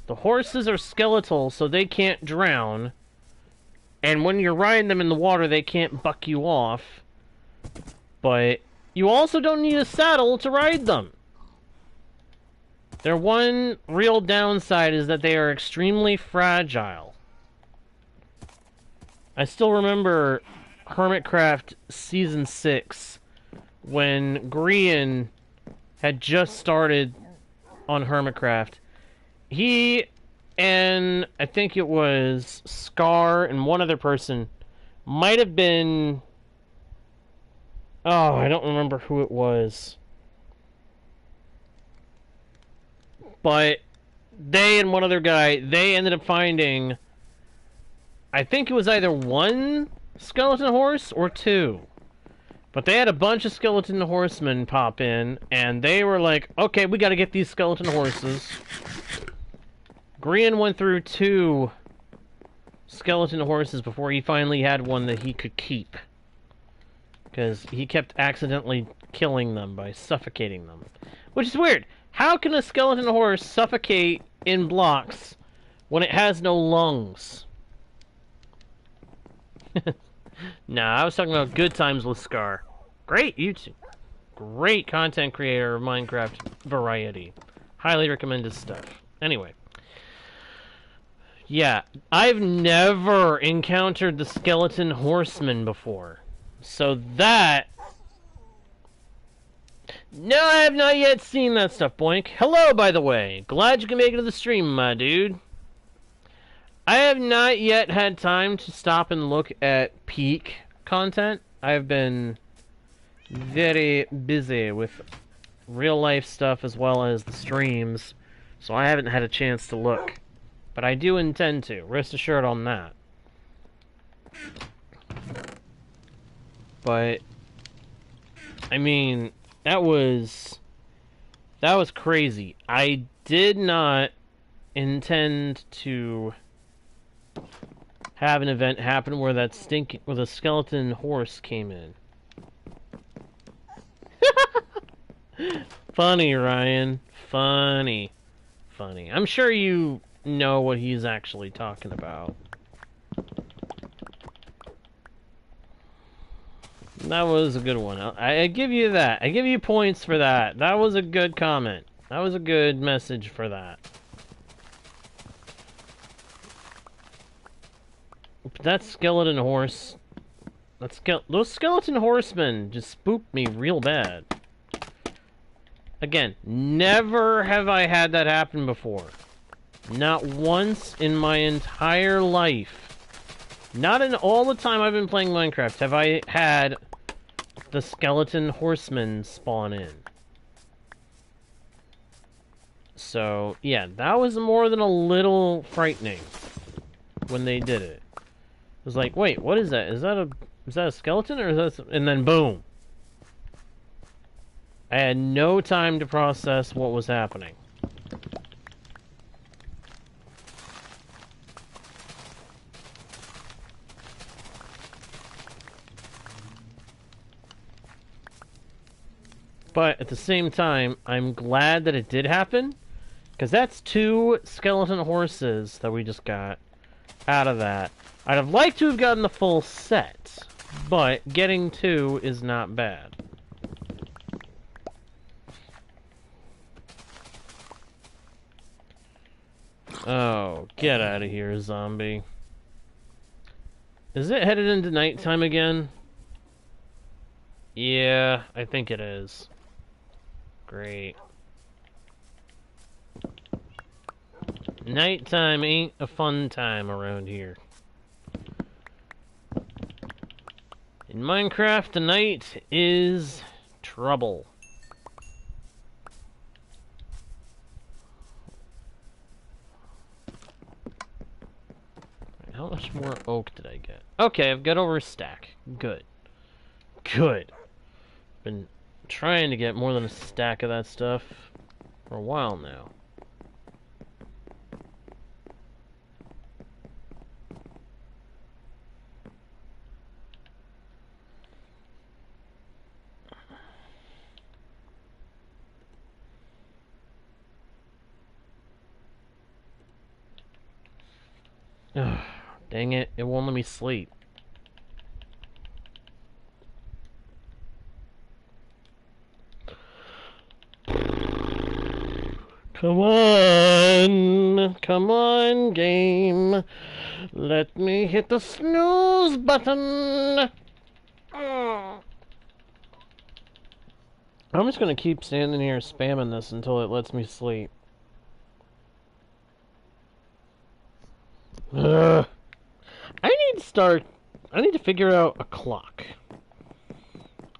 The horses are skeletal, so they can't drown. And when you're riding them in the water, they can't buck you off. But you also don't need a saddle to ride them. Their one real downside is that they are extremely fragile. I still remember Hermitcraft Season 6, when Grian had just started on Hermitcraft. He and I think it was Scar and one other person might have been... Oh, I don't remember who it was. But they and one other guy, they ended up finding... I think it was either 1 skeleton horse or 2. But they had a bunch of skeleton horsemen pop in, and they were like, okay, we gotta get these skeleton horses. Grian went through 2 skeleton horses before he finally had one that he could keep. Because he kept accidentally killing them by suffocating them. Which is weird. How can a skeleton horse suffocate in blocks when it has no lungs? Nah, I was talking about good times with Scar. Great YouTube. Great content creator of Minecraft variety. Highly recommend his stuff. Anyway. Yeah, I've never encountered the skeleton horseman before. So that... No, I have not yet seen that stuff, Boink. Hello, by the way. Glad you can make it to the stream, my dude. I have not yet had time to stop and look at peak content. I've been very busy with real-life stuff as well as the streams, so I haven't had a chance to look. But I do intend to. Rest assured on that. But, I mean, that was crazy. I did not intend to have an event happen where that where the skeleton horse came in. Funny, Ryan. Funny. Funny. I'm sure you know what he's actually talking about. That was a good one. I give you that. I give you points for that. That was a good comment. That was a good message for that. But that skeleton horse... those skeleton horsemen just spooked me real bad. Again, never have I had that happen before. Not once in my entire life. Not in all the time I've been playing Minecraft have I had the skeleton horsemen spawn in. So, yeah, that was more than a little frightening when they did it. was like, wait, what is that? Is that a skeleton or is that? And then boom. I had no time to process what was happening. But at the same time, I'm glad that it did happen, because that's 2 skeleton horses that we just got out of that. I'd have liked to have gotten the full set, but getting 2 is not bad. Oh, get out of here, zombie. Is it headed into nighttime again? Yeah, I think it is. Great. Nighttime ain't a fun time around here. In Minecraft, the night is trouble. How much more oak did I get? Okay, I've got over a stack. Good. Good. Been trying to get more than a stack of that stuff for a while now. Ugh, dang it, it won't let me sleep. Come on, game. Let me hit the snooze button. I'm just gonna keep standing here spamming this until it lets me sleep. Ugh. I need to figure out a clock.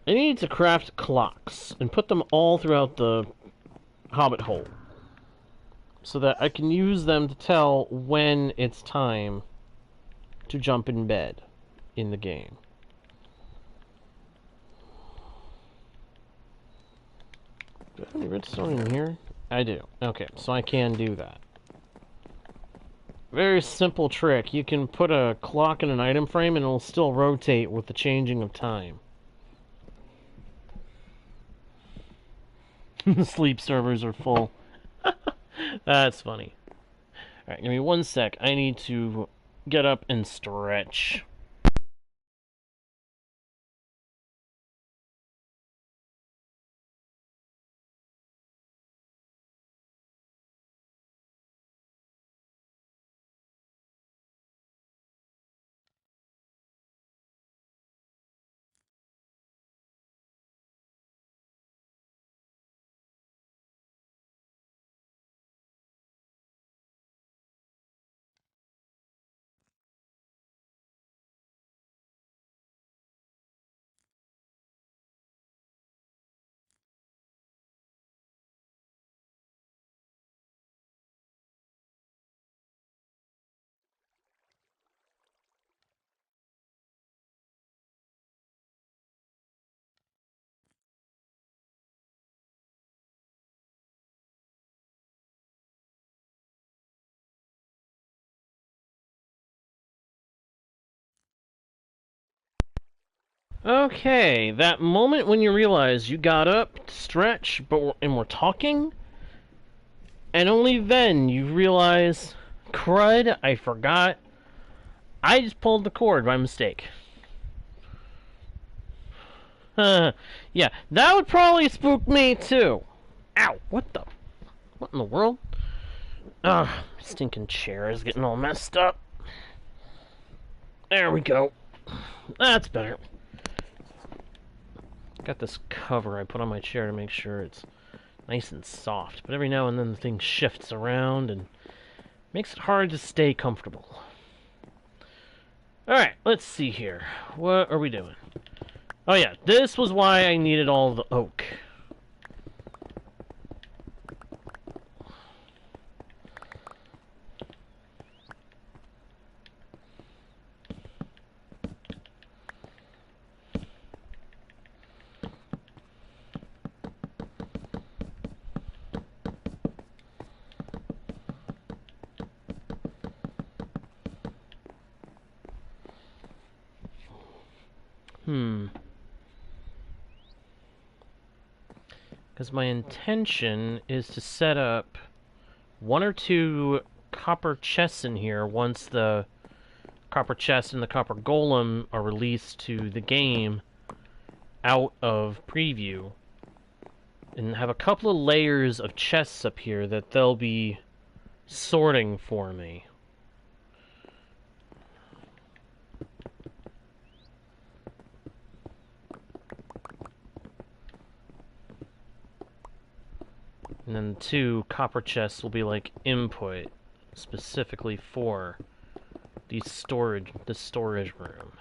I need to craft clocks and put them all throughout the Hobbit hole, so that I can use them to tell when it's time to jump in bed in the game. Do I have any redstone in here? I do. Okay, so I can do that. Very simple trick. You can put a clock in an item frame and it'll still rotate with the changing of time. The sleep servers are full. That's funny. Alright, give me 1 sec. I need to get up and stretch. Okay, that moment when you realize you got up to stretch, and we're talking, and only then you realize, crud, I forgot. I just pulled the cord by mistake. Yeah, that would probably spook me too. Ow, what in the world? Ugh, stinking chair is getting all messed up. There we go. That's better. Got this cover I put on my chair to make sure it's nice and soft, but every now and then the thing shifts around and makes it hard to stay comfortable. Alright, let's see here. What are we doing? Oh yeah, this was why I needed all the oak. Because my intention is to set up 1 or 2 copper chests in here once the copper chest and the copper golem are released to the game out of preview. And have a couple of layers of chests up here that they'll be sorting for me. And then 2 copper chests will be like input, specifically for the storage room.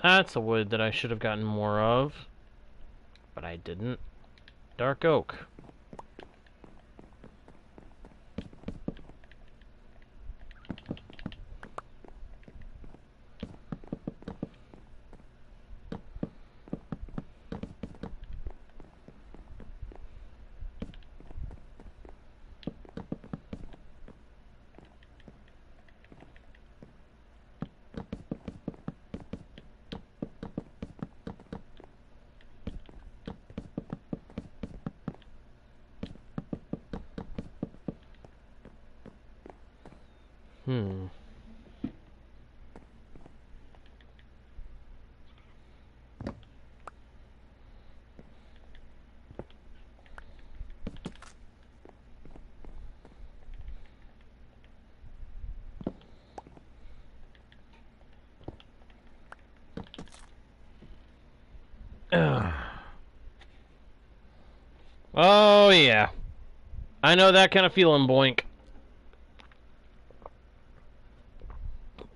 That's a wood that I should have gotten more of, but I didn't. Dark oak. Oh, yeah. I know that kind of feeling, Boink.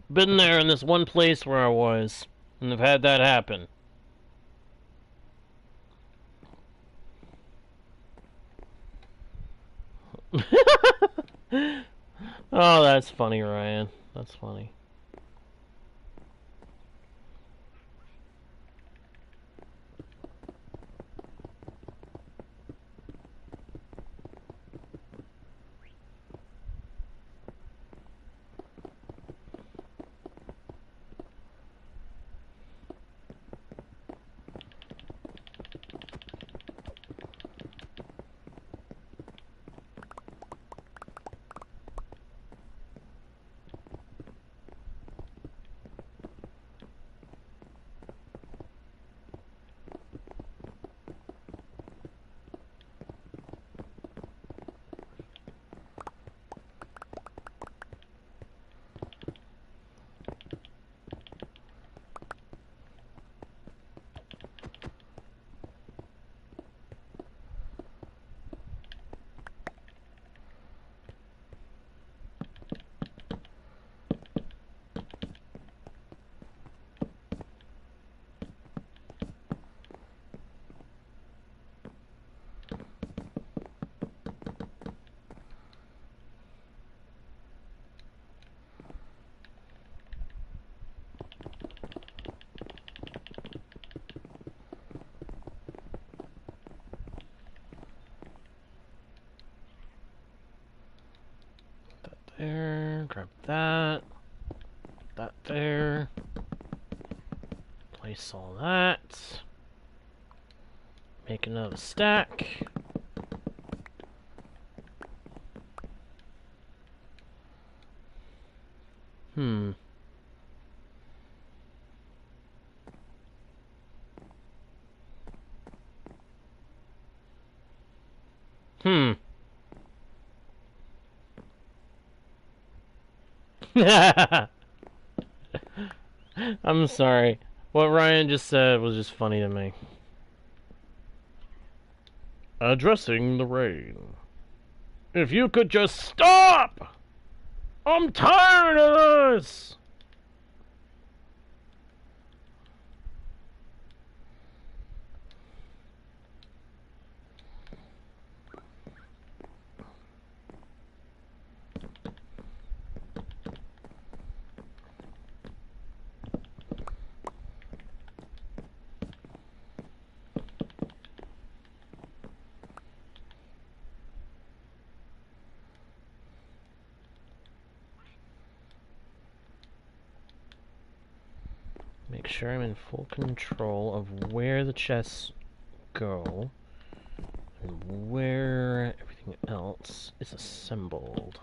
Been there in this one place where I was, and I've had that happen. Oh, that's funny, Ryan. That's funny. There, grab that. That there. Place all that. Make another stack. Hmm. I'm sorry. What Ryan just said was just funny to me. Addressing the rain. If you could just stop! I'm tired of this! Make sure I'm in full control of where the chests go and where everything else is assembled.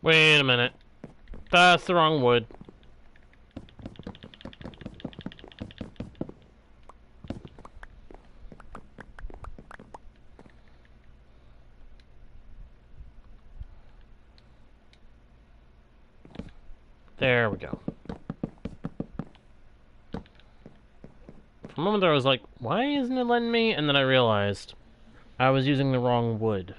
Wait a minute. That's the wrong wood. There we go. For a moment there I was like, why isn't it letting me? And then I realized I was using the wrong wood.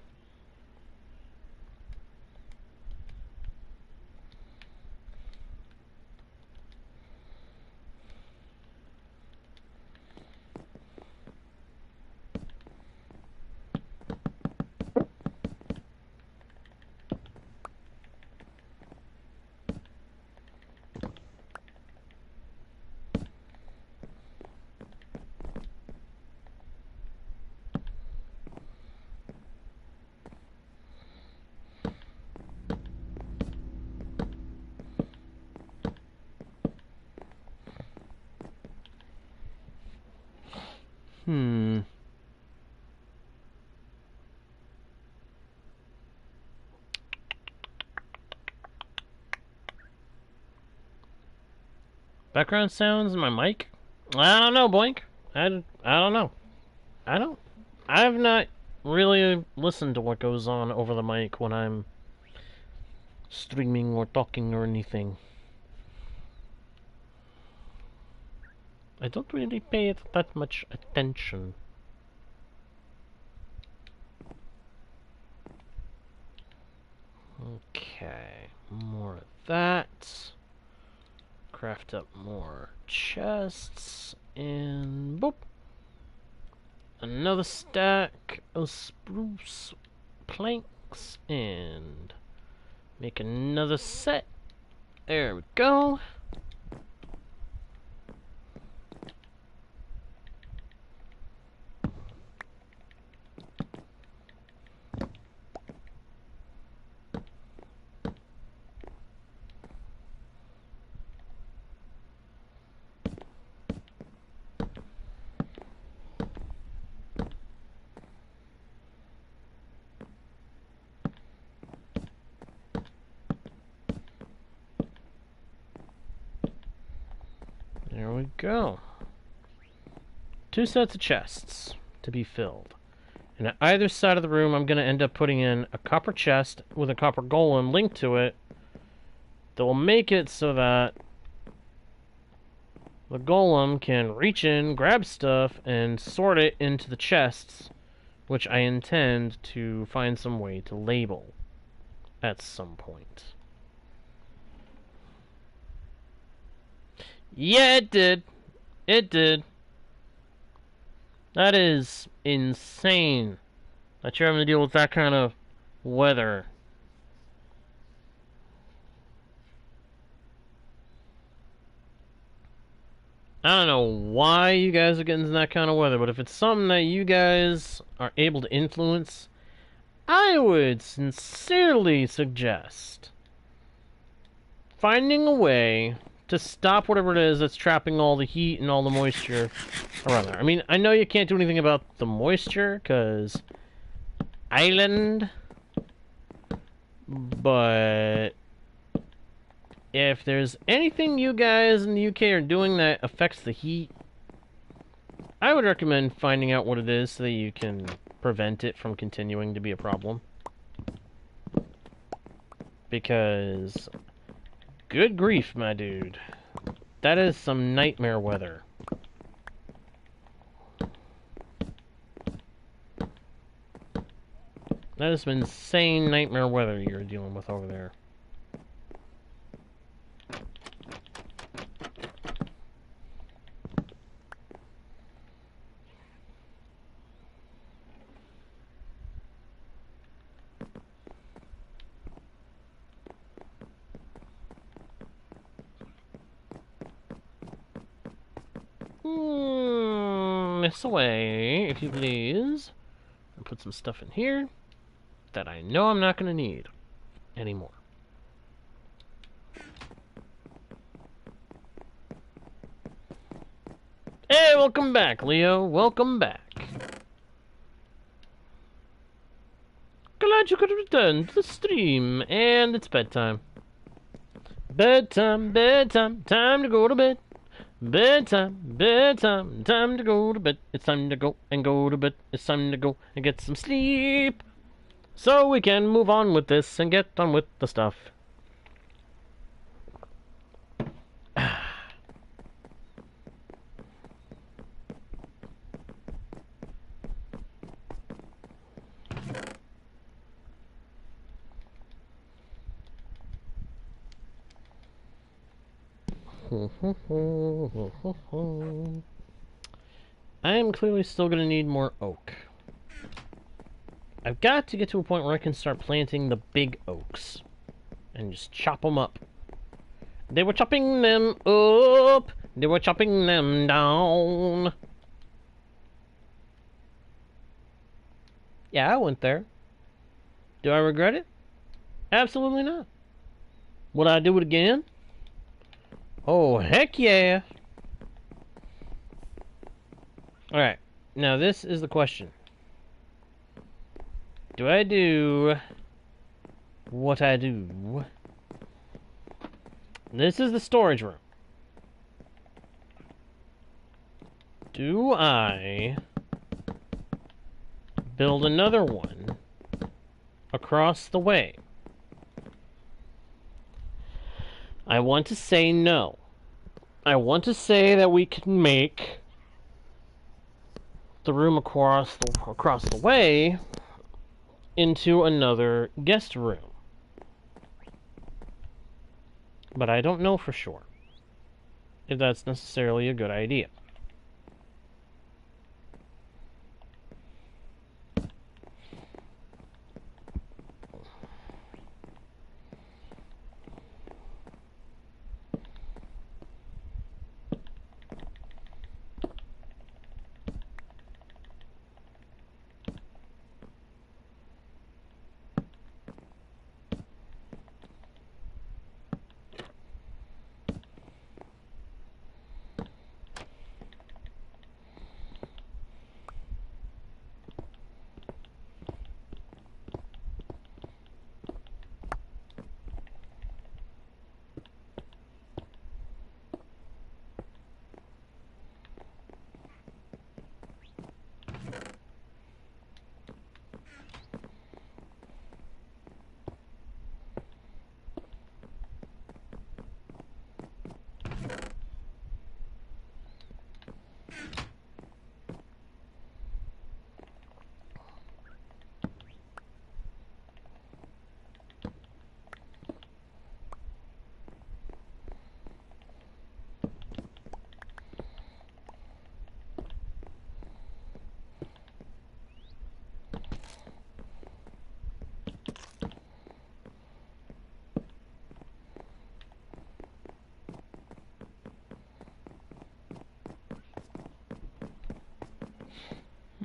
Background sounds in my mic? I don't know, Boink. I don't know. I have not really listened to what goes on over the mic when I'm streaming or talking or anything. I don't really pay it that much attention. Okay, more of that. Craft up more chests, and boop. Another stack of spruce planks, and make another set. There we go. we go. 2 sets of chests to be filled. And at either side of the room, I'm going to end up putting in a copper chest with a copper golem linked to it that will make it so that the golem can reach in, grab stuff, and sort it into the chests, which I intend to find some way to label at some point. Yeah, it did. It did. That is insane that you're having to deal with that kind of weather. I don't know why you guys are getting that kind of weather, but if it's something that you guys are able to influence, I would sincerely suggest finding a way to stop whatever it is that's trapping all the heat and all the moisture around there. I mean, I know you can't do anything about the moisture, because island, but if there's anything you guys in the UK are doing that affects the heat, I would recommend finding out what it is so that you can prevent it from continuing to be a problem. Because, good grief, my dude. That is some nightmare weather. That is some insane nightmare weather you're dealing with over there. Miss away, if you please. And put some stuff in here that I know I'm not going to need anymore. Hey, welcome back, Leo. Welcome back. Glad you could return to the stream. And it's bedtime. Bedtime, bedtime, time to go to bed. Bedtime, bedtime, time to go to bed. It's time to go and go to bed. It's time to go and get some sleep. So we can move on with this and get on with the stuff. I am clearly still going to need more oak. I've got to get to a point where I can start planting the big oaks and just chop them up. They were chopping them up. They were chopping them down. Yeah, I went there. Do I regret it? Absolutely not. Would I do it again? Oh, heck yeah. Alright, now this is the question. Do I do what I do? This is the storage room. Do I build another one across the way? I want to say no. I want to say that we can make the room across the way into another guest room. But I don't know for sure if that's necessarily a good idea.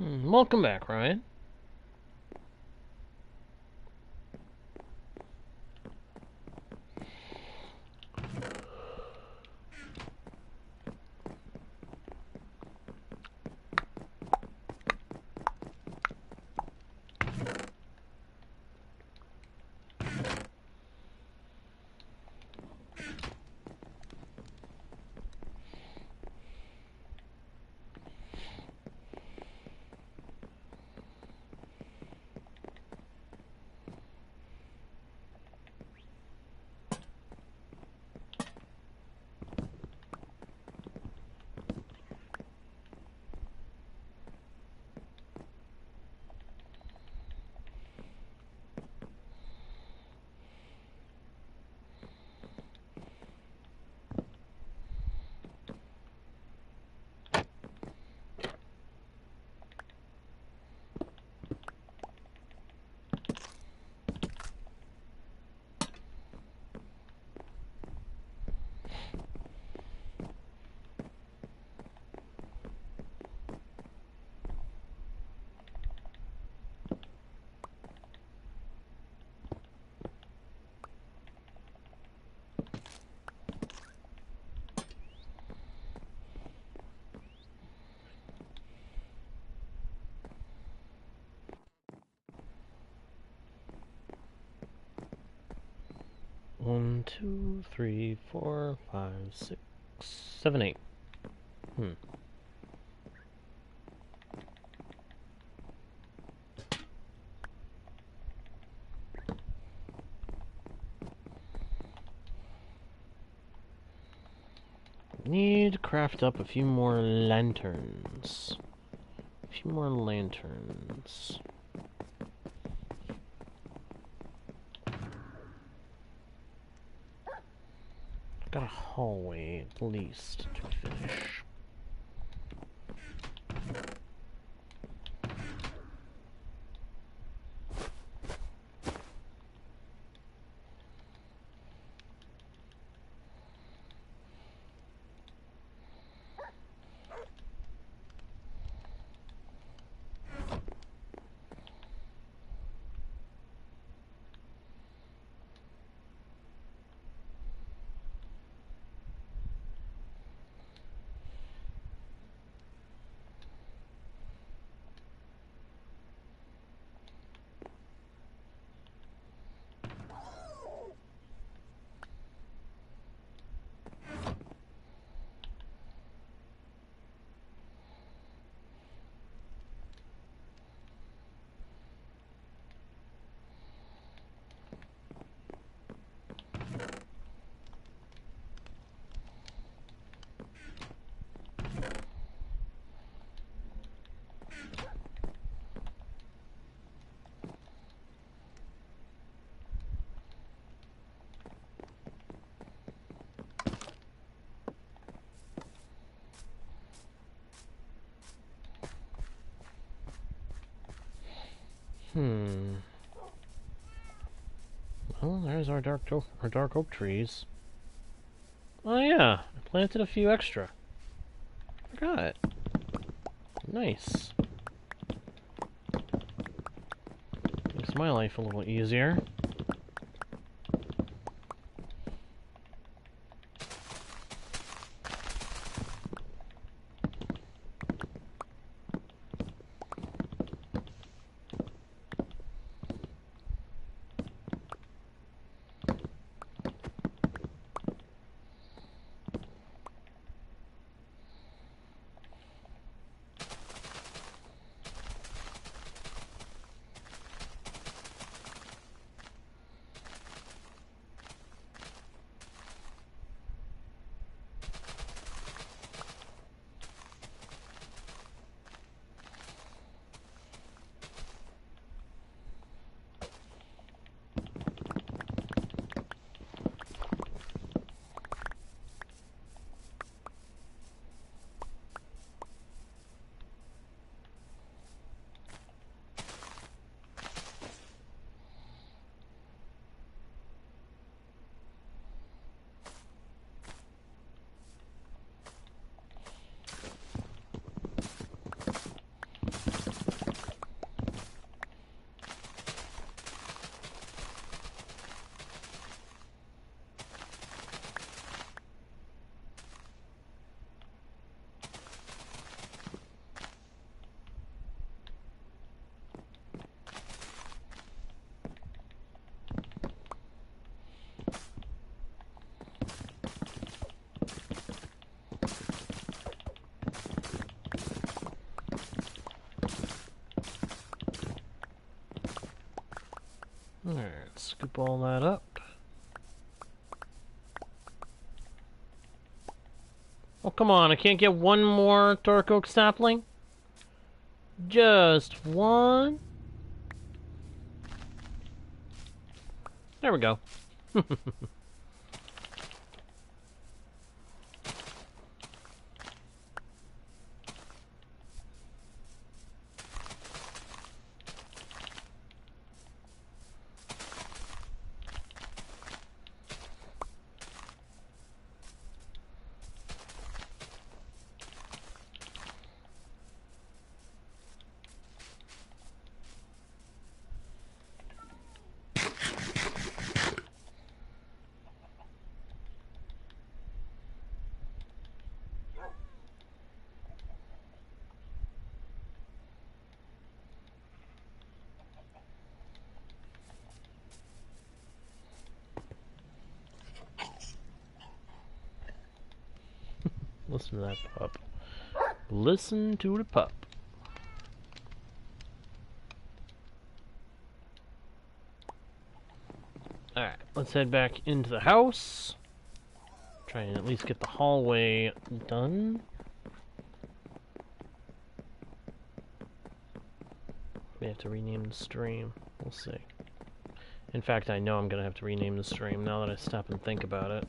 Welcome back, Ryan. One, two, three, 4, 5, 6, 7, 8. Need to craft up a few more lanterns. A few more lanterns. Got a hallway at least to finish. Well, there's our dark oak trees. Oh yeah, I planted a few extra. Forgot. Nice. Makes my life a little easier. scoop all that up. Oh, come on, I can't get one more dark oak sapling? Just one? There we go. Listen to that pup. Listen to the pup. Alright, let's head back into the house. Try and at least get the hallway done. We have to rename the stream. We'll see. In fact, I know I'm gonna have to rename the stream now that I stop and think about it.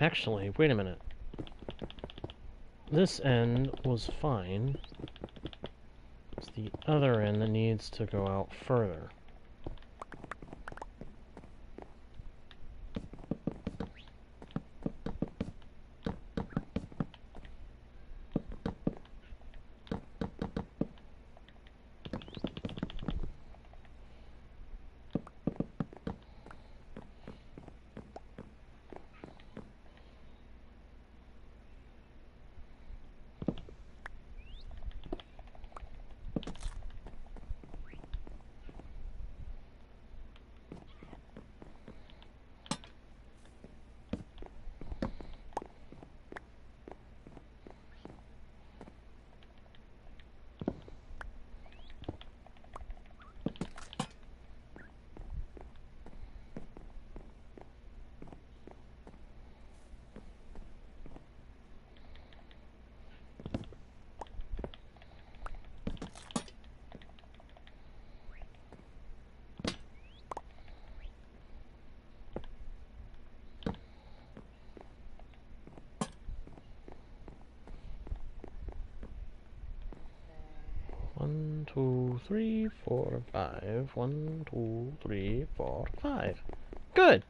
Actually, wait a minute. This end was fine. It's the other end that needs to go out further. One, two, three, four, five. 1, 2, 3, 4, 5. Good!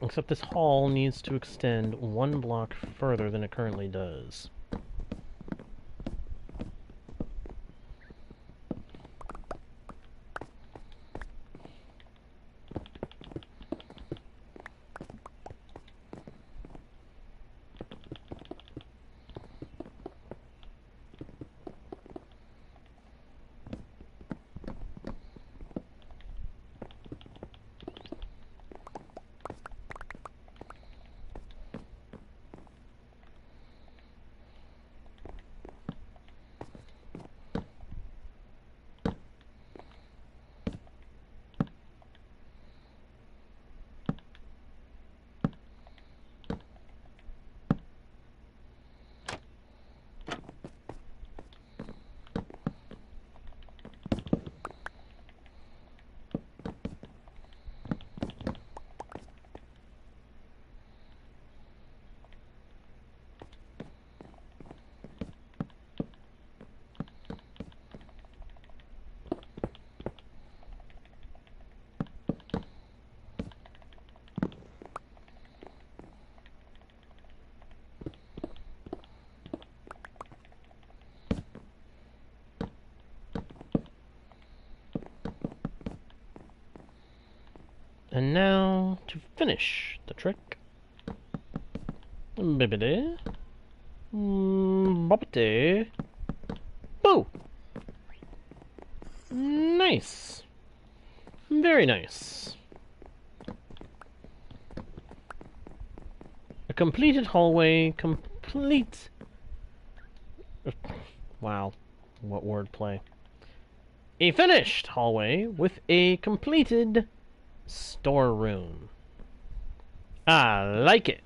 Except this hall needs to extend 1 block further than it currently does. And now, to finish the trick. Bibbidi. Boppity. Boo! Nice. Very nice. A completed hallway, complete... Wow, what wordplay. A finished hallway with a completed storeroom. I like it.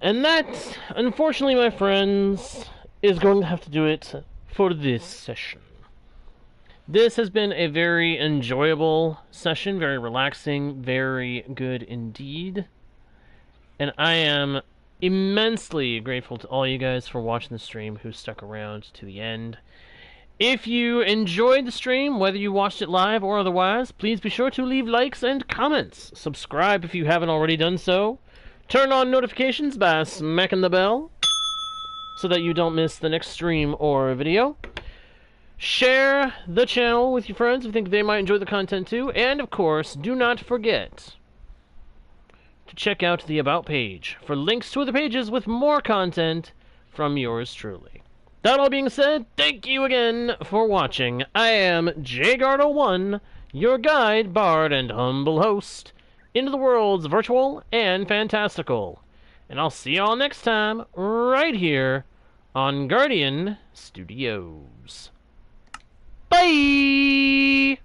And that, unfortunately, my friends, is going to have to do it for this session. This has been a very enjoyable session, very relaxing, very good indeed. And I am immensely grateful to all you guys for watching the stream who stuck around to the end. If you enjoyed the stream, whether you watched it live or otherwise, please be sure to leave likes and comments. Subscribe if you haven't already done so. Turn on notifications by smacking the bell so that you don't miss the next stream or video. Share the channel with your friends if you think they might enjoy the content too. And, of course, do not forget to check out the About page for links to other pages with more content from yours truly. That all being said, thank you again for watching. I am JGuard01, your guide, bard, and humble host into the worlds virtual and fantastical. And I'll see y'all next time, right here on Guardian Studios. Bye!